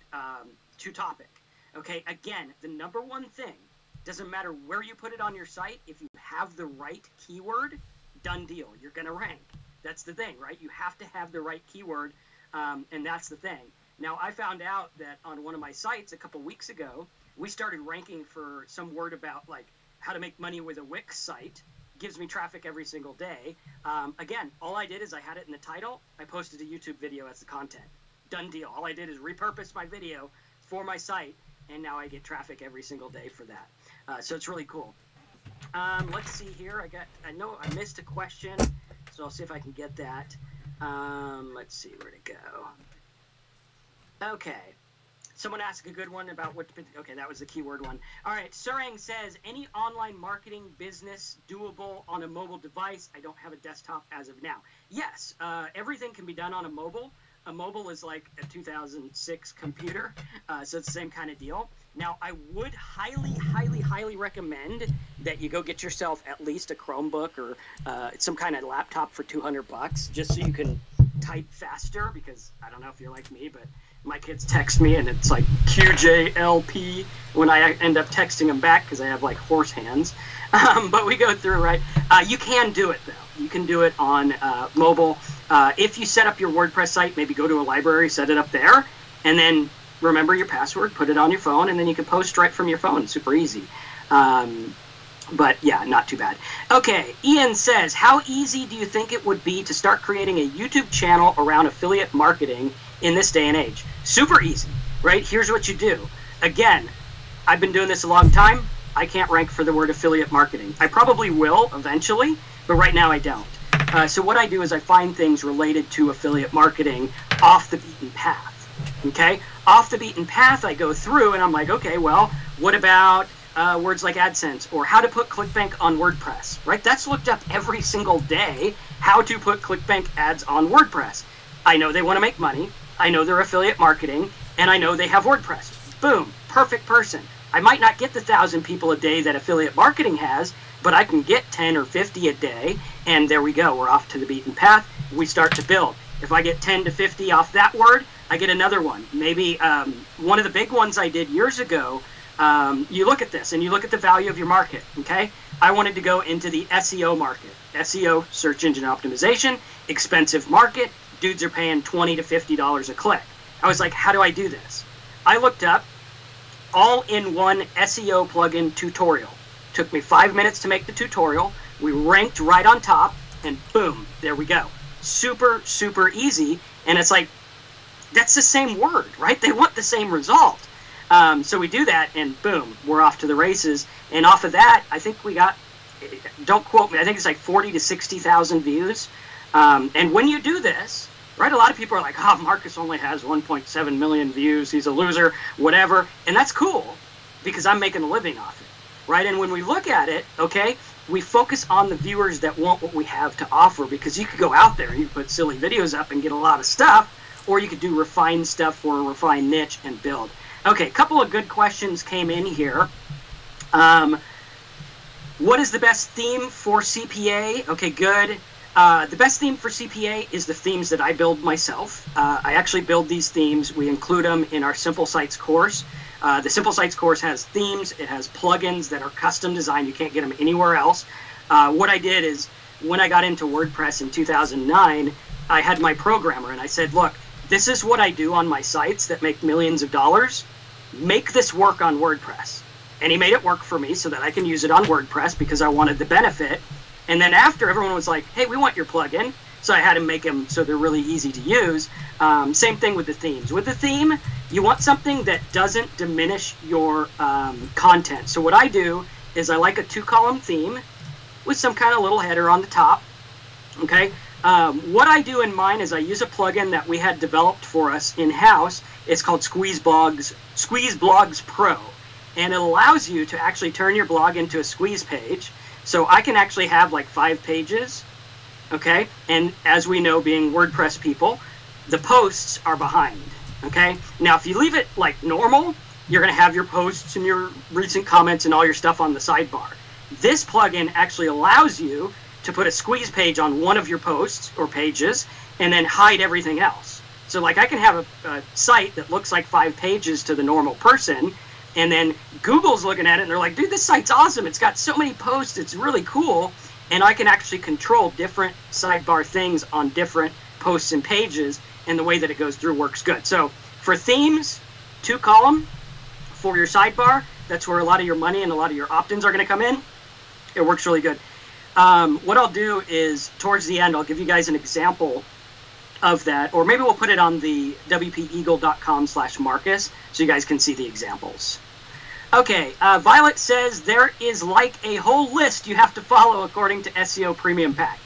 to topic. Okay, again, the number one thing, doesn't matter where you put it on your site, if you have the right keyword, done deal. You're going to rank. That's the thing, right? You have to have the right keyword, and that's the thing. Now, I found out that on one of my sites a couple weeks ago, we started ranking for some word about, like, how to make money with a Wix site. Gives me traffic every single day. Again, all I did is I had it in the title. I posted a YouTube video as the content. Done deal. All I did is repurpose my video for my site, and now I get traffic every single day for that. So it's really cool. Let's see here. I know I missed a question, so I'll see if I can get that. Let's see where to go. Okay. Someone asked a good one about what. Okay, that was the keyword one. All right. Surang says, any online marketing business doable on a mobile device? I don't have a desktop as of now. Yes, everything can be done on a mobile. A mobile is like a 2006 computer, so it's the same kind of deal. Now, I would highly, highly, highly recommend that you go get yourself at least a Chromebook or some kind of laptop for $200, just so you can type faster, because I don't know if you're like me, but my kids text me and it's like QJLP when I end up texting them back because I have like horse hands. But we go through, right? You can do it, though. You can do it on mobile. If you set up your WordPress site, maybe go to a library, set it up there, and then remember your password, put it on your phone, and then you can post right from your phone. Super easy. But yeah, not too bad. Okay, Ian says, how easy do you think it would be to start creating a YouTube channel around affiliate marketing in this day and age? Super easy, right? Here's what you do. Again, I've been doing this a long time. I can't rank for the word affiliate marketing. I probably will eventually, but right now I don't. So what I do is I find things related to affiliate marketing off the beaten path. Okay? Off the beaten path, I go through and I'm like, okay, well, what about words like AdSense, or how to put ClickBank on WordPress, right? That's looked up every single day, how to put ClickBank ads on WordPress. I know they want to make money. I know they're affiliate marketing, and I know they have WordPress. Boom, perfect person. I might not get the 1,000 people a day that affiliate marketing has, but I can get 10 or 50 a day, and there we go. We're off to the beaten path. We start to build. If I get 10 to 50 off that word, I get another one. Maybe one of the big ones I did years ago, you look at this, and you look at the value of your market, okay? I wanted to go into the SEO market. SEO, search engine optimization, expensive market. Dudes are paying $20 to $50 a click. I was like, how do I do this? I looked up all-in-one SEO plugin tutorial. Took me 5 minutes to make the tutorial. We ranked right on top, and boom, there we go. Super, super easy. And it's like, that's the same word, right? They want the same result. So we do that, and boom, we're off to the races. And off of that, I think we got, don't quote me, I think it's like 40 to 60,000 views. And when you do this, right, a lot of people are like, oh, Marcus only has 1.7 million views. He's a loser, whatever. And that's cool, because I'm making a living off it. right? And when we look at it, okay, we focus on the viewers that want what we have to offer, because you could go out there and you put silly videos up and get a lot of stuff, or you could do refined stuff for a refined niche and build. Okay, a couple of good questions came in here. What is the best theme for CPA? Okay, good. The best theme for CPA is the themes that I build myself. I actually build these themes. We include them in our Simple Sites course. The Simple Sites course has themes. It has plugins that are custom designed. You can't get them anywhere else. What I did is, when I got into WordPress in 2009, I had my programmer and I said, look, this is what I do on my sites that make millions of dollars. Make this work on WordPress. And he made it work for me so that I can use it on WordPress because I wanted the benefit. And then after, everyone was like, hey, we want your plugin. So I had to make them so they're really easy to use. Same thing with the themes. With the theme, you want something that doesn't diminish your content. So what I do is I like a 2-column theme with some kind of little header on the top. Okay. What I do in mine is I use a plugin that we had developed for us in-house. It's called Squeeze Blogs Pro. And it allows you to actually turn your blog into a squeeze page. So I can actually have like 5 pages, okay? And as we know, being WordPress people, the posts are behind, okay? Now, if you leave it like normal, you're gonna have your posts and your recent comments and all your stuff on the sidebar. This plugin actually allows you to put a squeeze page on one of your posts or pages and then hide everything else. So like I can have a site that looks like 5 pages to the normal person, and then Google's looking at it and they're like, dude, this site's awesome. It's got so many posts. It's really cool. And I can actually control different sidebar things on different posts and pages, and the way that it goes through works good. So for themes, 2-column. For your sidebar, that's where a lot of your money and a lot of your opt-ins are going to come in. It works really good. What I'll do is towards the end, I'll give you guys an example of that, or maybe we'll put it on the wpeagle.com/Marcus so you guys can see the examples. Okay, Violet says there is like a whole list you have to follow according to SEO Premium Pack.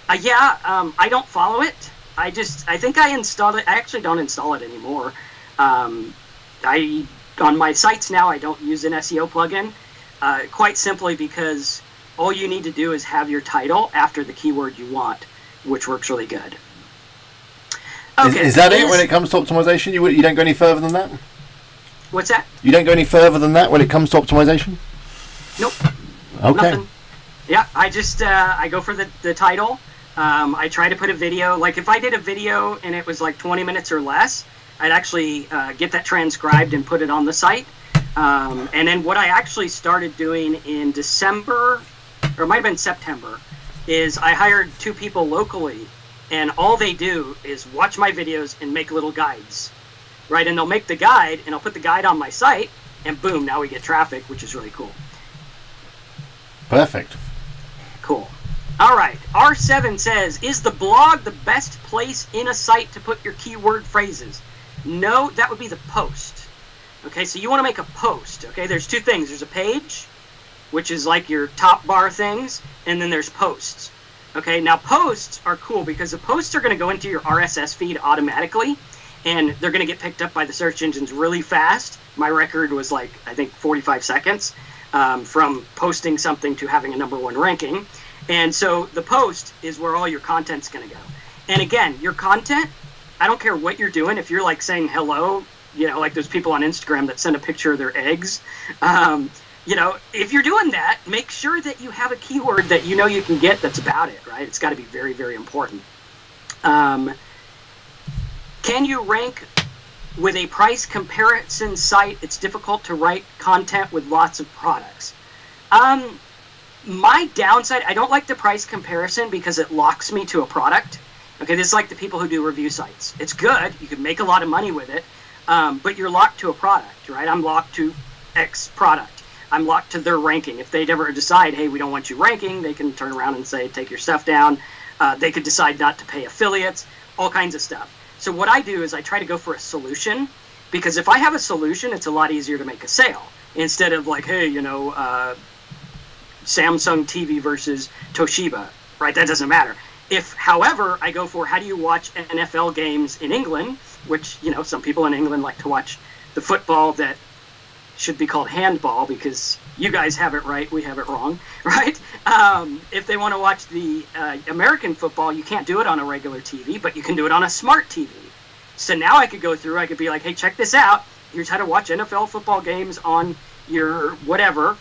I don't follow it. I think I installed it. I actually don't install it anymore. On my sites now, I don't use an SEO plugin, quite simply because all you need to do is have your title after the keyword you want, which works really good. Okay. Is that it when it comes to optimization? You don't go any further than that? What's that? You don't go any further than that when it comes to optimization? Nope. Okay. Nothing. Yeah, I just I go for the title. I try to put a video. Like if I did a video and it was like 20 minutes or less, I'd actually get that transcribed and put it on the site. And then what I actually started doing in December, or it might have been September, is I hired 2 people locally, and all they do is watch my videos and make little guides, right? And they'll make the guide, and I'll put the guide on my site, and boom, now we get traffic, which is really cool. Perfect. Cool. All right, R7 says, is the blog the best place in a site to put your keyword phrases? No, that would be the post. Okay, so you want to make a post, okay? There's 2 things. There's a page, which is like your top bar things, and then there's posts. Okay, now posts are cool because the posts are going to go into your RSS feed automatically, and they're going to get picked up by the search engines really fast. My record was like, I think 45 seconds from posting something to having a #1 ranking. And so the post is where all your content's going to go. And again, your content, I don't care what you're doing. If you're like saying hello, you know, like those people on Instagram that send a picture of their eggs, you know, if you're doing that, make sure that you have a keyword that you know you can get that's about it, right? It's got to be very, very important. Can you rank with a price comparison site? It's difficult to write content with lots of products. My downside, I don't like the price comparison because it locks me to a product. Okay, this is like the people who do review sites. It's good. You can make a lot of money with it, but you're locked to a product, right? I'm locked to X product. I'm locked to their ranking. If they ever decide, hey, we don't want you ranking, they can turn around and say, take your stuff down. They could decide not to pay affiliates, all kinds of stuff. So what I do is I try to go for a solution, because if I have a solution, it's a lot easier to make a sale. Instead of like, hey, you know, Samsung TV versus Toshiba, right? That doesn't matter. If, however, I go for how do you watch NFL games in England, which, you know, some people in England like to watch the football that should be called handball because you guys have it right, we have it wrong, right? If they want to watch the American football, you can't do it on a regular TV, but you can do it on a smart TV. So now I could go through, I could be like, hey, check this out. Here's how to watch NFL football games on your whatever.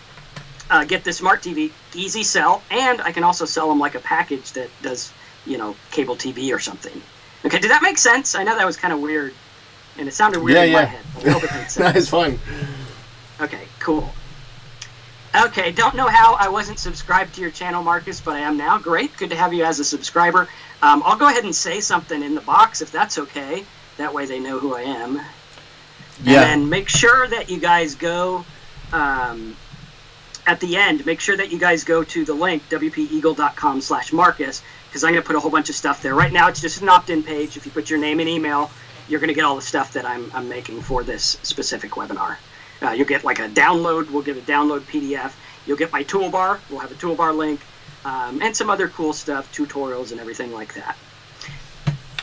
Get the smart TV, easy sell, and I can also sell them like a package that does, cable TV or something. Okay, did that make sense? I know that was kind of weird, and it sounded weird in my head, but I hope it made sense. No, it's fine. Okay, cool. Okay, don't know how I wasn't subscribed to your channel, Marcus, but I am now. Great, good to have you as a subscriber. I'll go ahead and say something in the box if that's okay. That way they know who I am. Yeah. And make sure that you guys go, at the end, make sure that you guys go to the link, wpeagle.com/Marcus, because I'm going to put a whole bunch of stuff there. Right now, it's just an opt-in page. If you put your name and email, you're going to get all the stuff that I'm making for this specific webinar. You'll get like a download. We'll get a download PDF. You'll get my toolbar. We'll have a toolbar link, and some other cool stuff, tutorials and everything like that.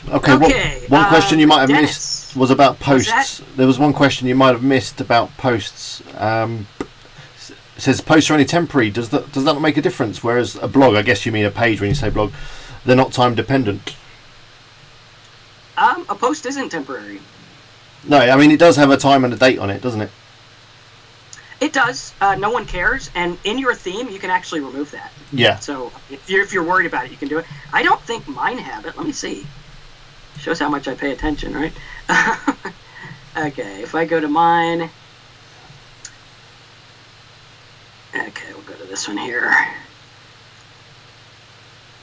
Okay, one question you might have Dennis, missed was about posts. There was one question you might have missed about posts. It says posts are only temporary. Does that not make a difference? Whereas a blog, I guess you mean a page when you say blog, they're not time dependent. A post isn't temporary. No, I mean it does have a time and a date on it, doesn't it? It does. No one cares, and in your theme, you can actually remove that. Yeah. So if you're worried about it, you can do it. I don't think mine have it. Let me see. Shows how much I pay attention, right? Okay, if I go to mine. Okay, we'll go to this one here.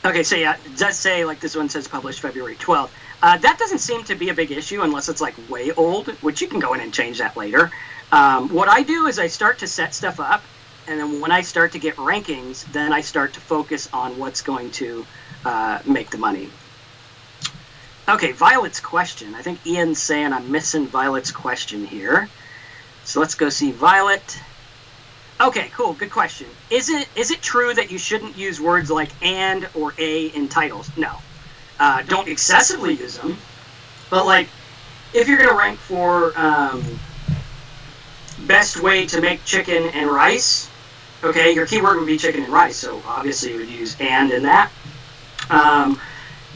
Okay, so yeah, it does say, like this one says published February 12th. That doesn't seem to be a big issue unless it's like way old, which you can go in and change that later. What I do is I start to set stuff up, and then when I start to get rankings, then I start to focus on what's going to make the money. Okay, Violet's question. I think Ian's saying I'm missing Violet's question here. So let's go see Violet. Okay, cool. Good question. Is it true that you shouldn't use words like and or a in titles? No. Don't excessively use them. But like, if you're going to rank for best way to make chicken and rice, okay, your keyword would be chicken and rice. So obviously you would use and in that.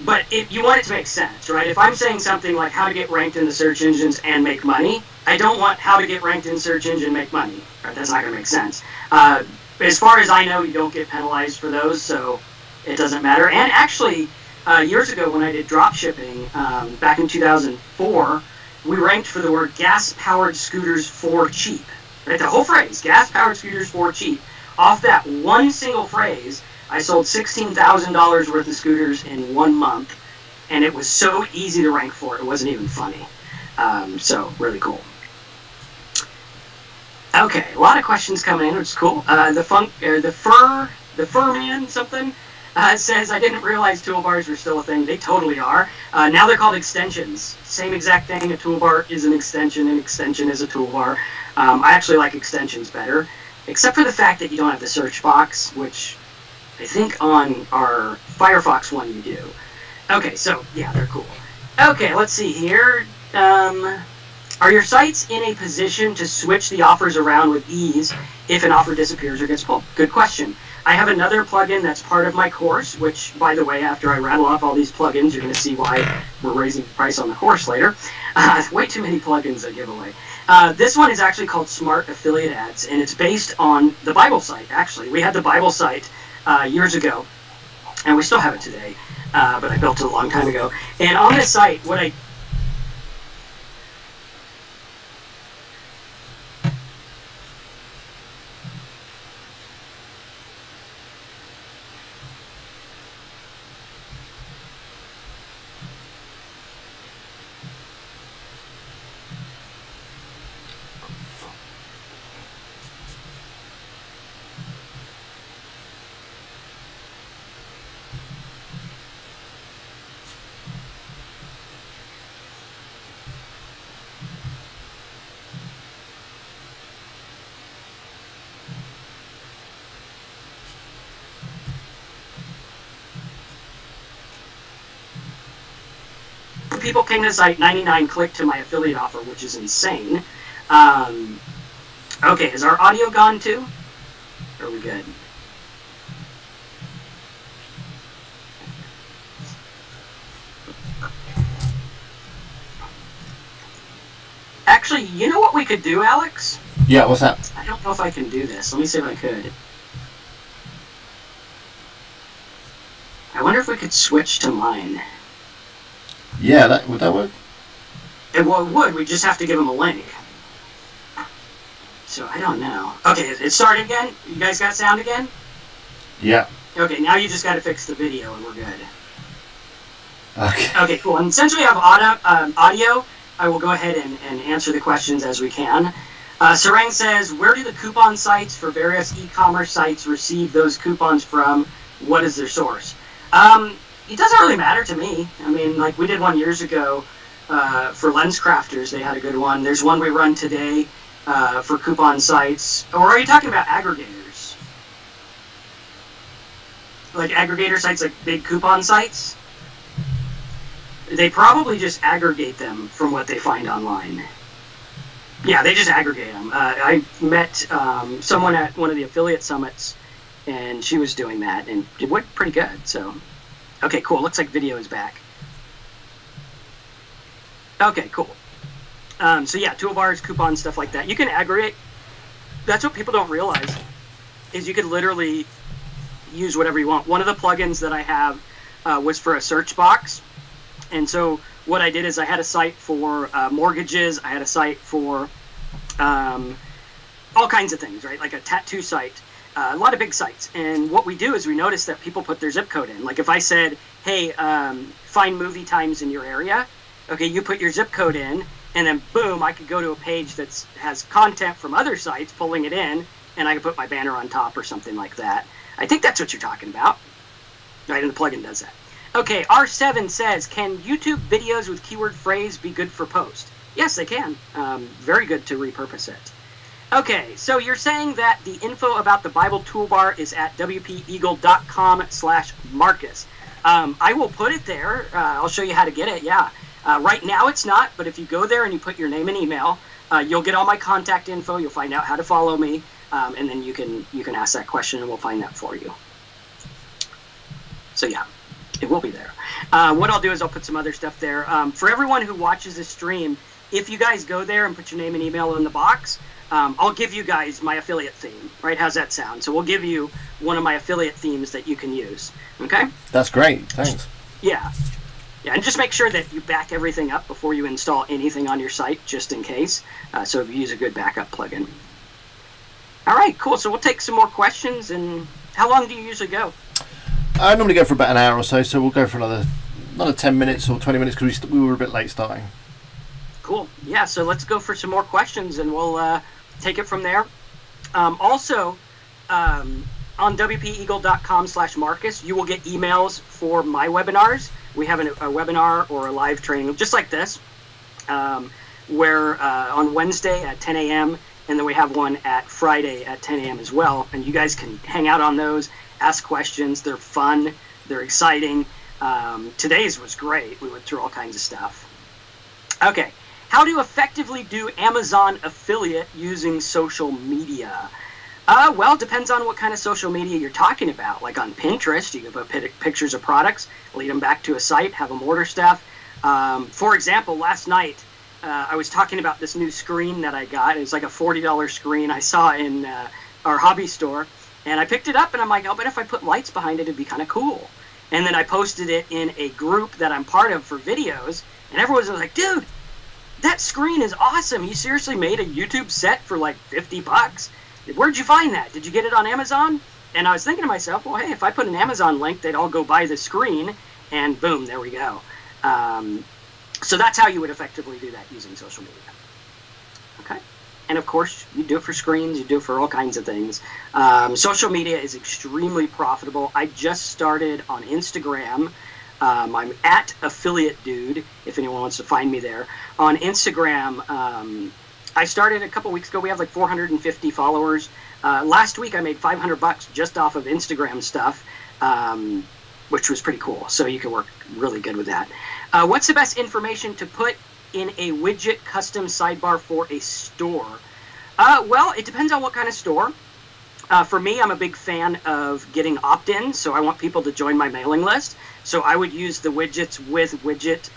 But if you want it to make sense, right? If I'm saying something like how to get ranked in the search engines and make money, I don't want how to get ranked in search engine and make money. Right? That's not going to make sense. As far as I know, you don't get penalized for those, so it doesn't matter. And actually, years ago when I did drop shipping, back in 2004, we ranked for the word gas-powered scooters for cheap. Right? The whole phrase, gas-powered scooters for cheap. Off that one single phrase, I sold $16,000 worth of scooters in 1 month, and it was so easy to rank for. It wasn't even funny. So really cool. Okay, a lot of questions coming in, which is cool. The fur man something says I didn't realize toolbars were still a thing. They totally are. Now they're called extensions. Same exact thing. A toolbar is an extension. An extension is a toolbar. I actually like extensions better, except for the fact that you don't have the search box, which I think on our Firefox one you do. Okay, so yeah, they're cool. Okay, let's see here. Are your sites in a position to switch the offers around with ease if an offer disappears or gets pulled? Good question. I have another plugin that's part of my course, which, by the way, after I rattle off all these plugins, you're going to see why we're raising the price on the course later. Way too many plugins I give away. This one is actually called Smart Affiliate Ads, and it's based on the Bible site, actually. We had the Bible site years ago, and we still have it today, but I built it a long time ago. And on this site, what I people came to the site, 99 clicked to my affiliate offer, which is insane. Okay, is our audio gone too? Or are we good? Actually, you know what we could do, Alex? Yeah, what's that? I don't know if I can do this. Let me see if I could. I wonder if we could switch to mine. Yeah, would that work? Well, it would. We just have to give them a link. So I don't know. Okay, it started again. You guys got sound again? Yeah. Okay, now you just got to fix the video and we're good. Okay. Okay, cool. And since we have audio, I will go ahead and answer the questions as we can. Sarang says, where do the coupon sites for various e-commerce sites receive those coupons from? What is their source? It doesn't really matter to me. I mean, like we did one years ago for Lens Crafters. They had a good one. There's one we run today for coupon sites. Or are you talking about aggregators? Like aggregator sites, like big coupon sites? They probably just aggregate them from what they find online. Yeah, they just aggregate them. I met someone at one of the affiliate summits, and she was doing that, and it went pretty good. So, okay, cool. Looks like video is back. Okay, cool. So yeah, toolbars, coupons, stuff like that. You can aggregate. That's what people don't realize, is you could literally use whatever you want. One of the plugins that I have was for a search box. And so what I did is I had a site for mortgages. I had a site for all kinds of things, right? Like a tattoo site, a lot of big sites. And what we do is we notice that people put their zip code in. Like if I said, hey, find movie times in your area. Okay, you put your zip code in, and then boom, I could go to a page that has content from other sites, pulling it in, and I can put my banner on top or something like that. I think that's what you're talking about. Right, and the plugin does that. Okay, R7 says, can YouTube videos with keyword phrase be good for post? Yes, they can. Very good to repurpose it. Okay, so you're saying that the info about the Bible toolbar is at wpeagle.com/Marcus. I will put it there. I'll show you how to get it, yeah. Right now it's not, but if you go there and you put your name and email, you'll get all my contact info. You'll find out how to follow me, and then you can ask that question and we'll find that for you. So yeah. It will be there. What I'll do is I'll put some other stuff there. For everyone who watches this stream, if you guys go there and put your name and email in the box, I'll give you guys my affiliate theme, right? How's that sound? So we'll give you one of my affiliate themes that you can use, okay? That's great, thanks. Yeah. Yeah, and just make sure that you back everything up before you install anything on your site, just in case. So use a good backup plugin. All right, cool. So we'll take some more questions. And how long do you usually go? I normally go for about an hour or so, so we'll go for another 10 minutes or 20 minutes because we were a bit late starting. Cool. Yeah, so let's go for some more questions and we'll take it from there. Also, on wpeagle.com/Marcus, you will get emails for my webinars. We have a webinar or a live training just like this, where on Wednesday at 10 a.m. and then we have one at Friday at 10 a.m. as well. And you guys can hang out on those. Ask questions. They're fun. They're exciting. Today's was great. We went through all kinds of stuff. Okay. How to effectively do Amazon affiliate using social media? Well, it depends on what kind of social media you're talking about. Like on Pinterest, you can put pictures of products, lead them back to a site, have them order stuff. For example, last night, I was talking about this new screen that I got. It was like a $40 screen I saw in our hobby store. And I picked it up and I'm like, oh, but if I put lights behind it, it'd be kind of cool. And then I posted it in a group that I'm part of for videos. And everyone was like, dude, that screen is awesome. You seriously made a YouTube set for like 50 bucks. Where'd you find that? Did you get it on Amazon? And I was thinking to myself, well, hey, if I put an Amazon link, they'd all go buy the screen. And boom, there we go. So that's how you would effectively do that using social media. Okay. And of course, you do it for screens, you do it for all kinds of things. Social media is extremely profitable. I just started on Instagram. I'm at Affiliate Dude, if anyone wants to find me there. On Instagram, I started a couple weeks ago. We have like 450 followers. Last week, I made $500 just off of Instagram stuff, which was pretty cool. So you can work really good with that. What's the best information to put in a widget custom sidebar for a store? Well, it depends on what kind of store. For me, I'm a big fan of getting opt-ins, so I want people to join my mailing list. So I would use the widgets with widget,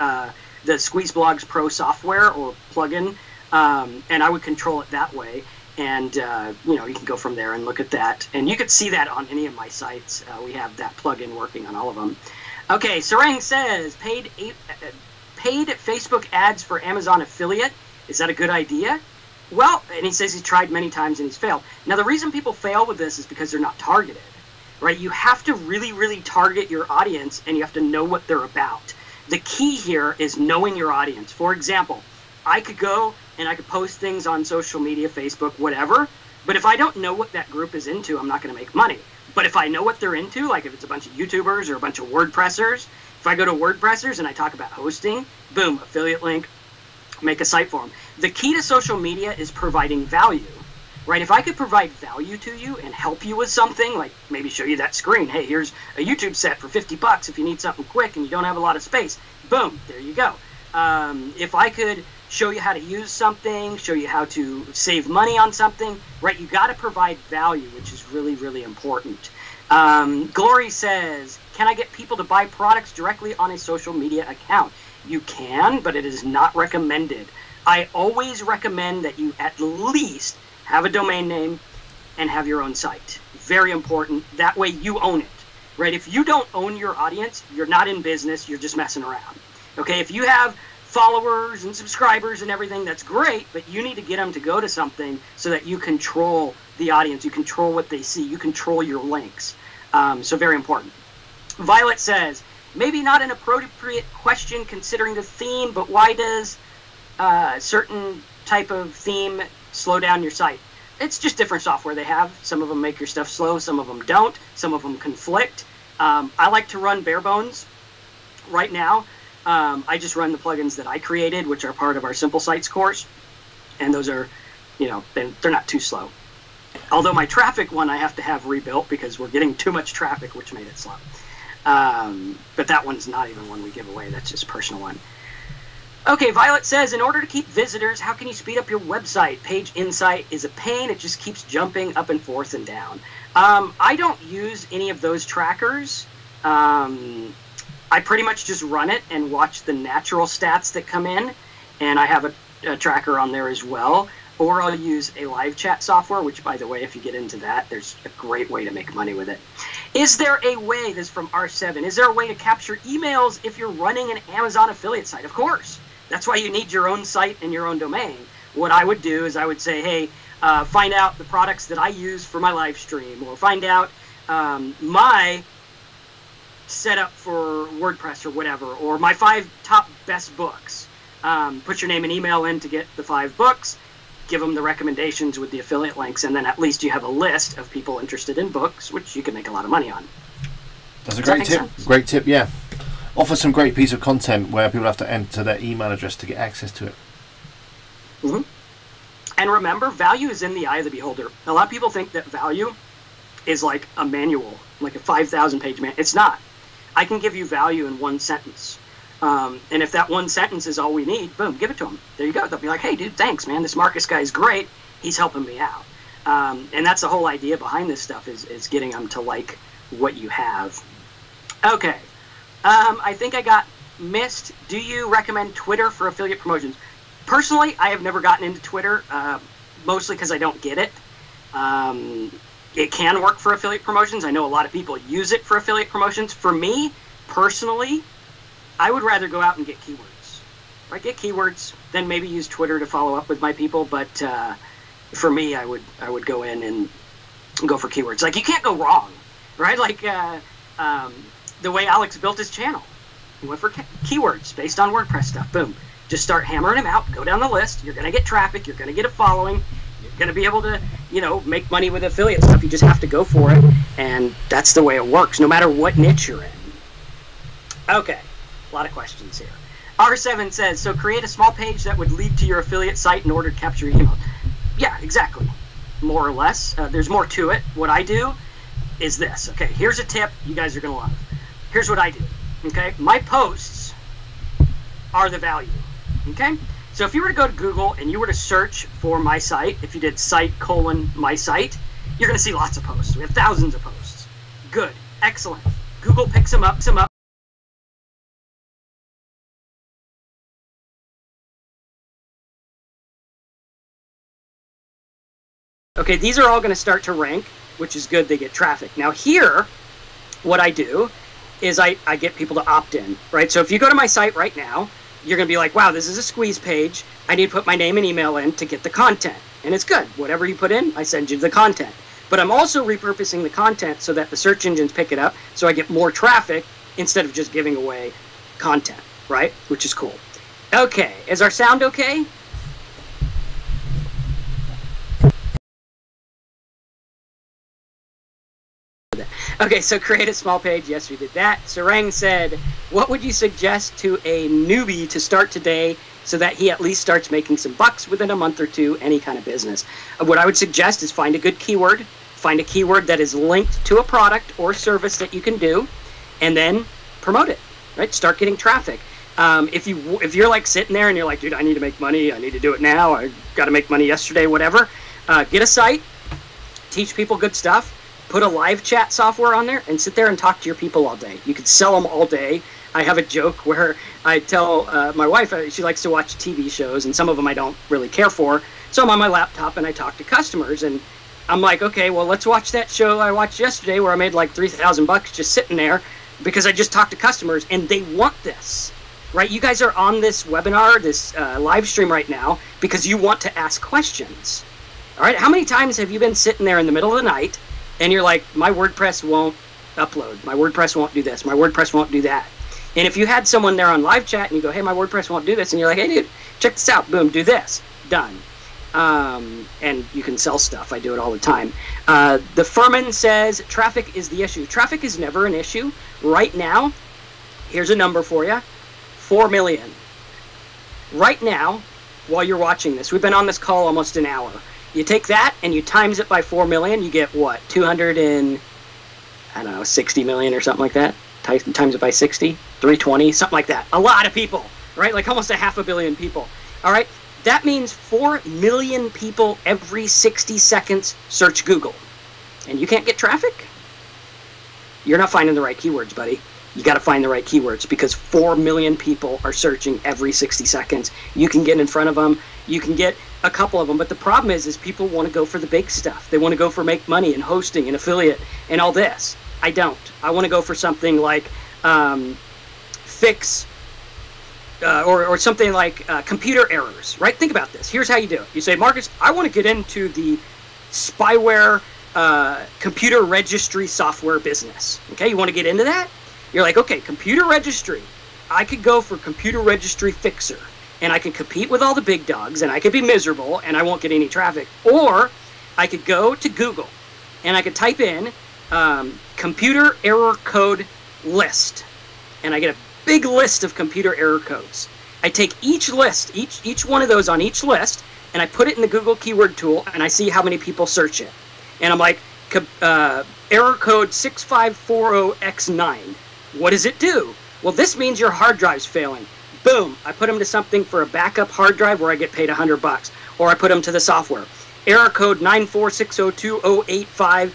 the Squeezeblogs Pro software or plugin, and I would control it that way. And, you know, you can go from there and look at that. And you could see that on any of my sites. We have that plugin working on all of them. Okay, Sarang says, paid Facebook ads for Amazon affiliate. Is that a good idea? Well, and he says he's tried many times and he's failed. Now, the reason people fail with this is because they're not targeted, right? You have to really, really target your audience, and you have to know what they're about. The key here is knowing your audience. For example, I could go and I could post things on social media, Facebook, whatever, but if I don't know what that group is into, I'm not going to make money. But if I know what they're into, like if it's a bunch of YouTubers or a bunch of WordPressers, if I go to WordPressers and I talk about hosting, boom, affiliate link, make a site for them. The key to social media is providing value, right? If I could provide value to you and help you with something, like maybe show you that screen, hey, here's a YouTube set for 50 bucks if you need something quick and you don't have a lot of space, boom, there you go. If I could show you how to use something, show you how to save money on something, right? You got to provide value, which is really, really important. Glory says, can I get people to buy products directly on a social media account? You can, but it is not recommended. I always recommend that you at least have a domain name and have your own site. Very important. That way you own it, right? If you don't own your audience, you're not in business. You're just messing around. Okay, if you have followers and subscribers and everything, that's great, but you need to get them to go to something so that you control the audience. You control what they see. You control your links. So very important. Violet says, maybe not an appropriate question considering the theme, but why does certain type of theme slow down your site? It's just different software they have. Some of them make your stuff slow, some of them don't, some of them conflict. I like to run bare bones right now. I just run the plugins that I created, which are part of our Simple Sites course, and those are, you know, they're not too slow. Although my traffic one I have to have rebuilt because we're getting too much traffic, which made it slow. But that one's not even one we give away. That's just a personal one. Okay, Violet says, in order to keep visitors, how can you speed up your website? Page Insight is a pain. It just keeps jumping up and forth and down. I don't use any of those trackers. I pretty much just run it and watch the natural stats that come in. And I have a tracker on there as well. Or I'll use a live chat software, which, by the way, if you get into that, there's a great way to make money with it. Is there a way, this is from R7, is there a way to capture emails if you're running an Amazon affiliate site? Of course. That's why you need your own site and your own domain. What I would do is I would say, hey, find out the products that I use for my live stream, or find out my setup for WordPress or whatever, or my 5 top best books. Put your name and email in to get the 5 books. Give them the recommendations with the affiliate links, and then at least you have a list of people interested in books, which you can make a lot of money on. That's a great tip. Great tip, yeah. Offer some great piece of content where people have to enter their email address to get access to it. Mm-hmm. And remember, value is in the eye of the beholder. A lot of people think that value is like a manual, like a 5,000-page manual. It's not. I can give you value in 1 sentence. And if that 1 sentence is all we need, boom, give it to them. There you go. They'll be like, hey, dude, thanks, man. This Marcus guy is great. He's helping me out. And that's the whole idea behind this stuff is getting them to like what you have. Okay. I think I got missed. Do you recommend Twitter for affiliate promotions? Personally, I have never gotten into Twitter, mostly because I don't get it. It can work for affiliate promotions. I know a lot of people use it for affiliate promotions. For me, personally, I would rather go out and get keywords. Right? Get keywords, then maybe use Twitter to follow up with my people. But for me, I would go in and go for keywords. Like, you can't go wrong, right? Like the way Alex built his channel. He went for keywords based on WordPress stuff. Boom. Just start hammering them out. Go down the list. You're going to get traffic. You're going to get a following. You're going to be able to, you know, make money with affiliate stuff. You just have to go for it. And that's the way it works, no matter what niche you're in. Okay. A lot of questions here. R7 says, so create a small page that would lead to your affiliate site in order to capture your email. Yeah, exactly. More or less. There's more to it. What I do is this. Okay, here's a tip you guys are going to love. Here's what I do. Okay, my posts are the value. Okay, So if you were to go to Google and you were to search for my site, if you did site:"my site, you're going to see lots of posts. We have thousands of posts. Good. Excellent. Google picks them up. Okay, these are all going to start to rank, which is good. They get traffic. Now here, what I do is I get people to opt in, right? So if you go to my site right now, you're going to be like, wow, this is a squeeze page. I need to put my name and email in to get the content. And it's good. Whatever you put in, I send you the content. But I'm also repurposing the content so that the search engines pick it up, so I get more traffic instead of just giving away content, right? Which is cool. Okay, is our sound okay? Okay, so create a small page. Yes, we did that. Sarang said, what would you suggest to a newbie to start today so that he at least starts making some bucks within a month or two, any kind of business? What I would suggest is find a good keyword. Find a keyword that is linked to a product or service that you can do, and then promote it, right? Start getting traffic. If you're like sitting there and you're like, dude, I need to make money. I need to do it now. I got to make money yesterday, whatever. Get a site, teach people good stuff. Put a live chat software on there and sit there and talk to your people all day. You could sell them all day. I have a joke where I tell my wife, she likes to watch TV shows, and some of them I don't really care for. So I'm on my laptop and I talk to customers, and I'm like, okay, well, let's watch that show I watched yesterday where I made like $3,000 just sitting there because I just talked to customers and they want this, right? You guys are on this webinar, this live stream right now because you want to ask questions. All right, how many times have you been sitting there in the middle of the night and you're like, my WordPress won't upload, my WordPress won't do this, my WordPress won't do that? And if you had someone there on live chat and you go, hey, my WordPress won't do this, and you're like, hey, dude, check this out, boom, do this, done. And you can sell stuff. I do it all the time. The Furman says, traffic is the issue. Traffic is never an issue. Right now, here's a number for you, 4 million. Right now, while you're watching this, we've been on this call almost an hour. You take that and you times it by 4 million, you get what? 60 million or something like that. Times it by 60, 320, something like that. A lot of people, right? Like almost 500 million people. All right. That means 4 million people every 60 seconds search Google. And you can't get traffic? You're not finding the right keywords, buddy. You got to find the right keywords because 4 million people are searching every 60 seconds. You can get in front of them. You can get a couple of them. But the problem is people want to go for the big stuff. They want to go for make money and hosting and affiliate and all this. I don't. I want to go for something like fix or something like computer errors, right? Think about this. Here's how you do it. You say, Marcus, I want to get into the spyware computer registry software business. Okay, you want to get into that? You're like, okay, computer registry. I could go for computer registry fixer, and I can compete with all the big dogs, and I could be miserable, and I won't get any traffic. Or I could go to Google, and I could type in computer error code list, and I get a big list of computer error codes. I take each list, each one of those on each list, and I put it in the Google keyword tool, and I see how many people search it. And I'm like, error code 6540X9. What does it do? Well, this means your hard drive's failing. Boom, I put them to something for a backup hard drive where I get paid $100, or I put them to the software. Error code 94602.085,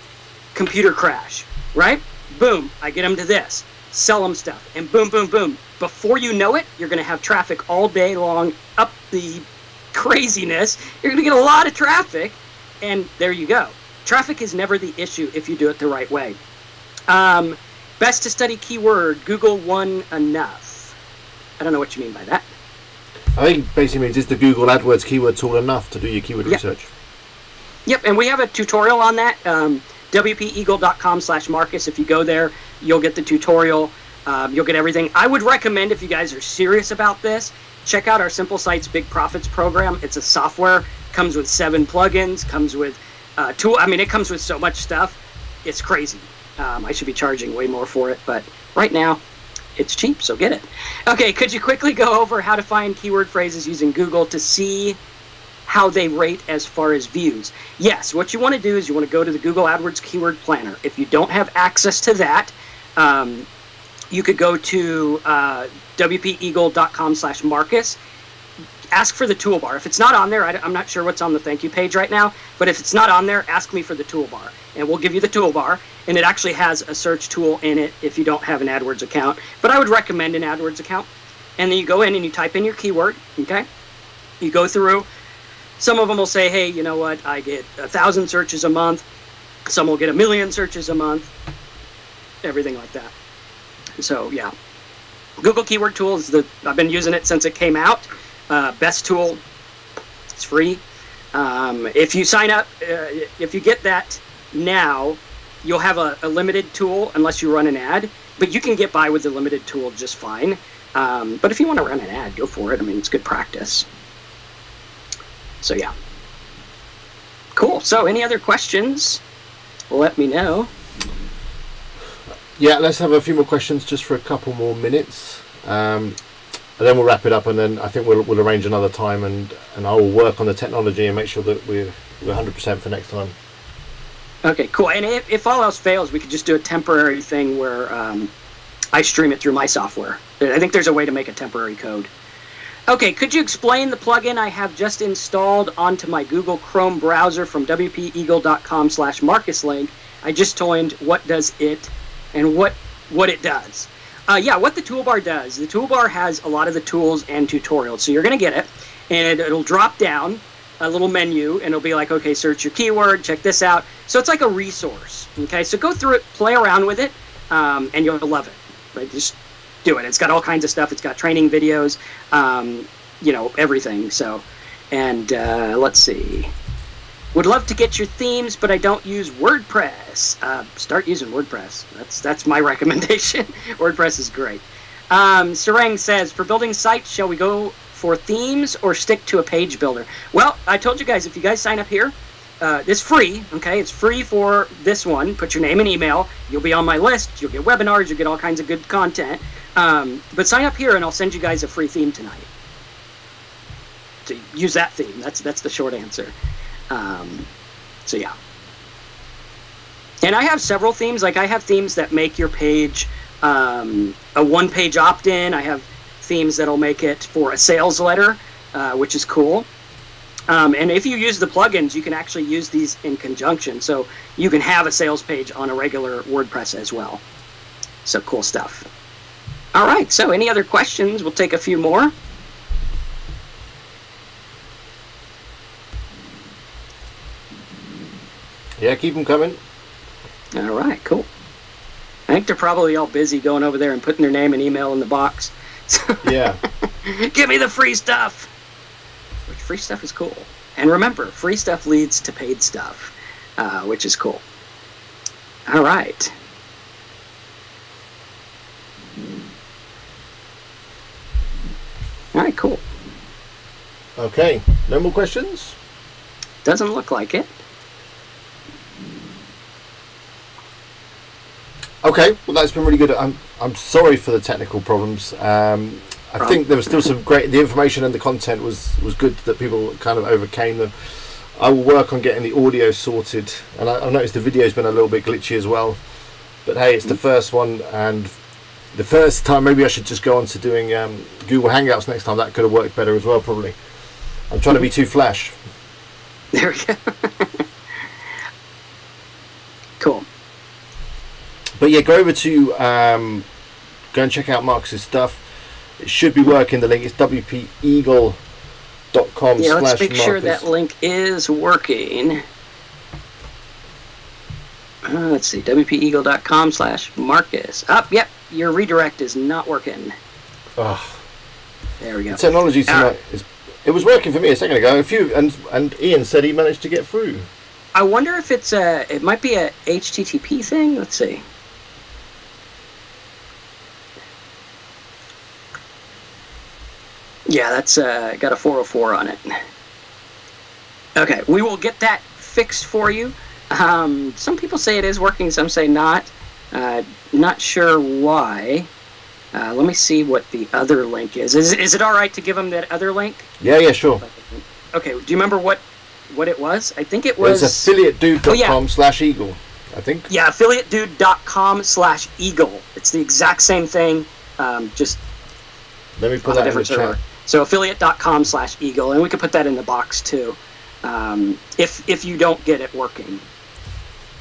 computer crash, right? Boom, I get them to this. Sell them stuff, and boom, boom, boom. Before you know it, you're going to have traffic all day long up the craziness. You're going to get a lot of traffic, and there you go. Traffic is never the issue if you do it the right way. Best to study keyword, Google one enough. I don't know what you mean by that. I think basically means is the Google AdWords keyword tool enough to do your keyword research? Yep, and we have a tutorial on that. WPEagle.com/Marcus. If you go there, you'll get the tutorial. You'll get everything. I would recommend, if you guys are serious about this, check out our Simple Sites Big Profits program. It's a software, comes with 7 plugins, comes with it comes with so much stuff. It's crazy. I should be charging way more for it, but right now it's cheap, so get it. Okay, could you quickly go over how to find keyword phrases using Google to see how they rate as far as views? Yes, what you want to do is you want to go to the Google AdWords Keyword Planner. If you don't have access to that, you could go to WPEagle.com/Marcus. ask for the toolbar. If it's not on there, I'm not sure what's on the thank you page right now, but if it's not on there, ask me for the toolbar, and we'll give you the toolbar, and it actually has a search tool in it if you don't have an AdWords account, but I would recommend an AdWords account. And then you go in and you type in your keyword, okay? You go through. Some of them will say, hey, you know what, I get 1,000 searches a month. Some will get 1 million searches a month, everything like that. So, yeah. Google Keyword Tool is I've been using it since it came out. Best tool. It's free. If you sign up, if you get that now, you'll have a limited tool unless you run an ad. But you can get by with the limited tool just fine. But if you want to run an ad, go for it. I mean, it's good practice. So, yeah. Cool. So, any other questions? Let me know. Yeah, let's have a few more questions just for a couple more minutes. And then we'll wrap it up, and then I think we'll arrange another time, and I will work on the technology and make sure that we're 100% for next time. Okay, cool. And if all else fails, we could just do a temporary thing where I stream it through my software. I think there's a way to make a temporary code. Okay, could you explain the plugin I have just installed onto my Google Chrome browser from wpeagle.com/Marcus link? I just joined. What does it and what it does? Yeah, what the toolbar does. The toolbar has a lot of the tools and tutorials. So you're going to get it, and it'll drop down a little menu, and it'll be like, okay, search your keyword, check this out. So it's like a resource. Okay, so go through it, play around with it, and you'll love it. Right? Just do it. It's got all kinds of stuff. It's got training videos, you know, everything. So, and let's see. Would love to get your themes, but I don't use WordPress. Start using WordPress. That's my recommendation. WordPress is great. Sarang says, for building sites, shall we go for themes or stick to a page builder? Well, I told you guys, if you guys sign up here, it's free, okay? It's free for this one. Put your name and email. You'll be on my list. You'll get webinars. You'll get all kinds of good content. But sign up here, and I'll send you guys a free theme tonight. So use that theme. That's the short answer. So yeah. And I have several themes. Like I have themes that make your page a one-page opt-in. I have themes that'll make it for a sales letter, which is cool. And if you use the plugins, you can actually use these in conjunction. So you can have a sales page on a regular WordPress as well. So cool stuff. All right, so any other questions? We'll take a few more. Yeah, keep them coming. All right, cool. I think they're probably all busy going over there and putting their name and email in the box. Yeah. Give me the free stuff. Which free stuff is cool. And remember, free stuff leads to paid stuff, which is cool. All right. All right, cool. Okay, no more questions? Doesn't look like it. Okay, well that's been really good. I'm sorry for the technical problems. I think there was still some great. The information and the content was good that people kind of overcame them. I will work on getting the audio sorted, and I've noticed the video's been a little bit glitchy as well. But hey, it's the first one, and the first time. Maybe I should just go on to doing Google Hangouts next time. That could have worked better as well, probably. I'm trying to be too flash. There we go. Cool. But yeah, go over to go and check out Marcus's stuff. It should be working. The link is wpeagle.com/Marcus. Yeah, let's make sure that link is working. Let's see, wpeagle.com/Marcus. Yep, your redirect is not working. Oh. There we go. The technology tonight it was working for me a second ago. And Ian said he managed to get through. I wonder if it's it might be a HTTP thing. Let's see. Yeah, that's got a 404 on it. Okay, we will get that fixed for you. Some people say it is working, some say not. Not sure why. Let me see what the other link is. Is it all right to give them that other link? Yeah, sure. Okay, do you remember what it was? I think it was... It's affiliatedude.com/eagle, I think. Yeah, affiliatedude.com/eagle. It's the exact same thing, just... Let me put that in the chat. So affiliate.com/eagle, and we can put that in the box too, if you don't get it working.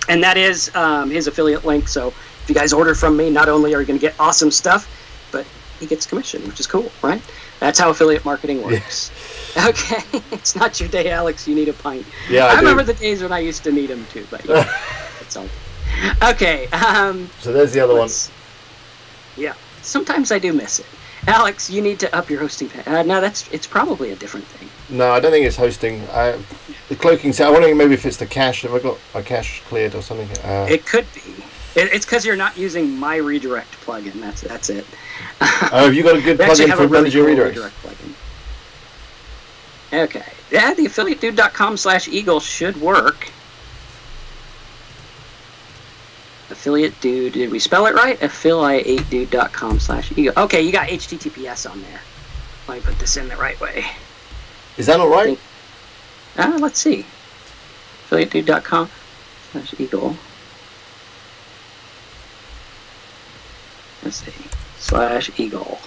And that is his affiliate link. So if you guys order from me, not only are you going to get awesome stuff, but he gets commission, which is cool, right? That's how affiliate marketing works. Yeah. Okay, it's not your day, Alex. You need a pint. Yeah, I remember the days when I used to need them too, but yeah, that's all. Okay. So there's the other one. Yeah, sometimes I do miss it. Alex, you need to up your hosting. No, it's probably a different thing. No, I don't think it's hosting. The cloaking set. I'm wondering maybe if it's the cache. Have I got a cache cleared or something? It could be. It's because you're not using my redirect plugin. That's it. Oh, have you got a good plugin for managing redirect plugin? Okay. Yeah, the affiliatedude.com/eagle should work. Affiliate Dude, did we spell it right? affiliatedude.com/eagle. Okay, you got HTTPS on there. Let me put this in the right way. Is that not right? Let's see. affiliatedude.com/eagle. Let's see. /eagle.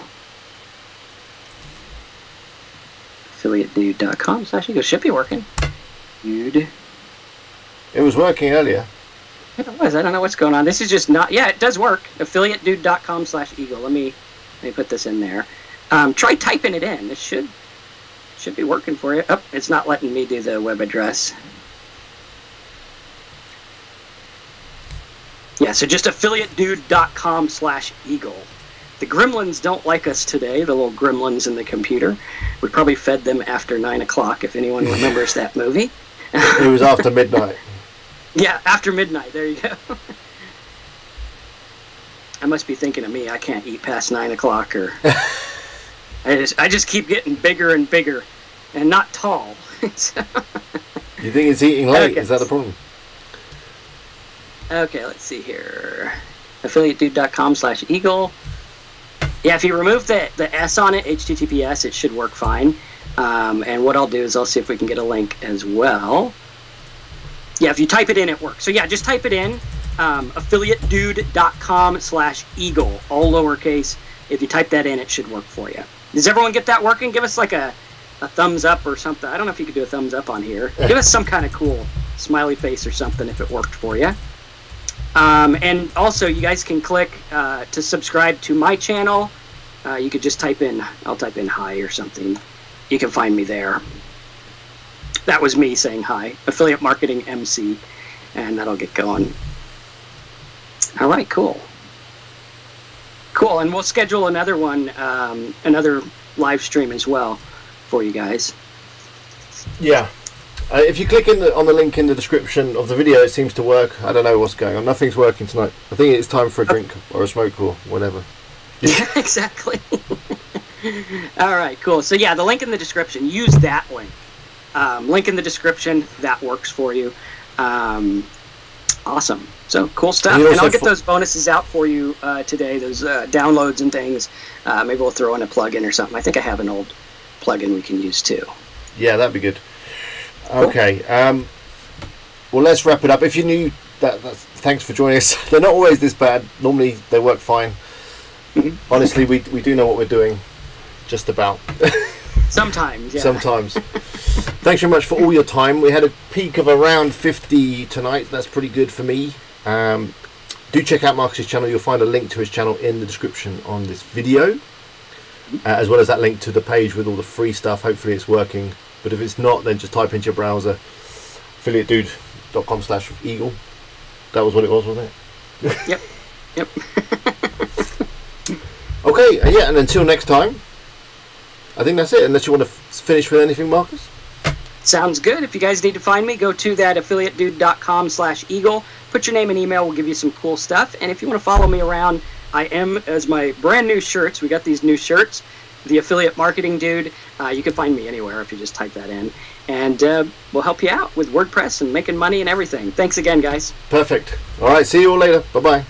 affiliatedude.com/eagle. Should be working. Dude. It was working earlier. It was. I don't know what's going on. This is just not. Yeah, it does work. affiliatedude.com/eagle. Let me put this in there. Try typing it in. It should be working for you. Oh, it's not letting me do the web address. Yeah, so just affiliatedude.com/eagle. The gremlins don't like us today, the little gremlins in the computer. We probably fed them after 9 o'clock, if anyone remembers that movie. It was after midnight. Yeah, after midnight. There you go. I must be thinking of me. I can't eat past 9 o'clock, or I just keep getting bigger and bigger, and not tall. So... You think it's eating late? Okay. Is that the problem? Okay, let's see here. affiliatedude.com/eagle. Yeah, if you remove the S on it, HTTPS, it should work fine. And what I'll do is I'll see if we can get a link as well. Yeah, if you type it in, it works. So yeah, just type it in, affiliatedude.com/eagle, all lowercase. If you type that in, it should work for you. Does everyone get that working? Give us like a thumbs up or something. I don't know if you could do a thumbs up on here. Give us some kind of cool smiley face or something if it worked for you. And also, you guys can click to subscribe to my channel. You could just type in, I'll type in hi or something. You can find me there. That was me saying hi. Affiliate Marketing MC. And that'll get going. All right, cool. Cool, and we'll schedule another one, another live stream as well for you guys. Yeah. If you click on the link in the description of the video, it seems to work. I don't know what's going on. Nothing's working tonight. I think it's time for a drink or a smoke or whatever. Yeah, exactly. All right, cool. So yeah, the link in the description. Use that link. Link in the description. That works for you. Awesome. So cool stuff. And I'll get those bonuses out for you today. Those downloads and things. Maybe we'll throw in a plugin or something. I think I have an old plugin we can use too. Yeah, that'd be good. Okay, well, let's wrap it up. If you're new, thanks for joining us. They're not always this bad. Normally, they work fine. Honestly, we do know what we're doing, just about. Sometimes, yeah. Sometimes. Thanks very much for all your time. We had a peak of around 50 tonight. That's pretty good for me. Do check out Marcus's channel. You'll find a link to his channel in the description on this video, as well as that link to the page with all the free stuff. Hopefully, it's working. But if it's not, then just type into your browser affiliatedude.com/eagle. That was what it was, wasn't it? Yep. Yep. Okay, yeah, and until next time, I think that's it. Unless you want to finish with anything, Marcus? Sounds good. If you guys need to find me, go to that affiliatedude.com/eagle. Put your name and email. We'll give you some cool stuff. And if you want to follow me around, I am, as my brand new shirts, we got these new shirts, the Affiliate Marketing Dude. You can find me anywhere if you just type that in. And we'll help you out with WordPress and making money and everything. Thanks again, guys. Perfect. All right, see you all later. Bye-bye.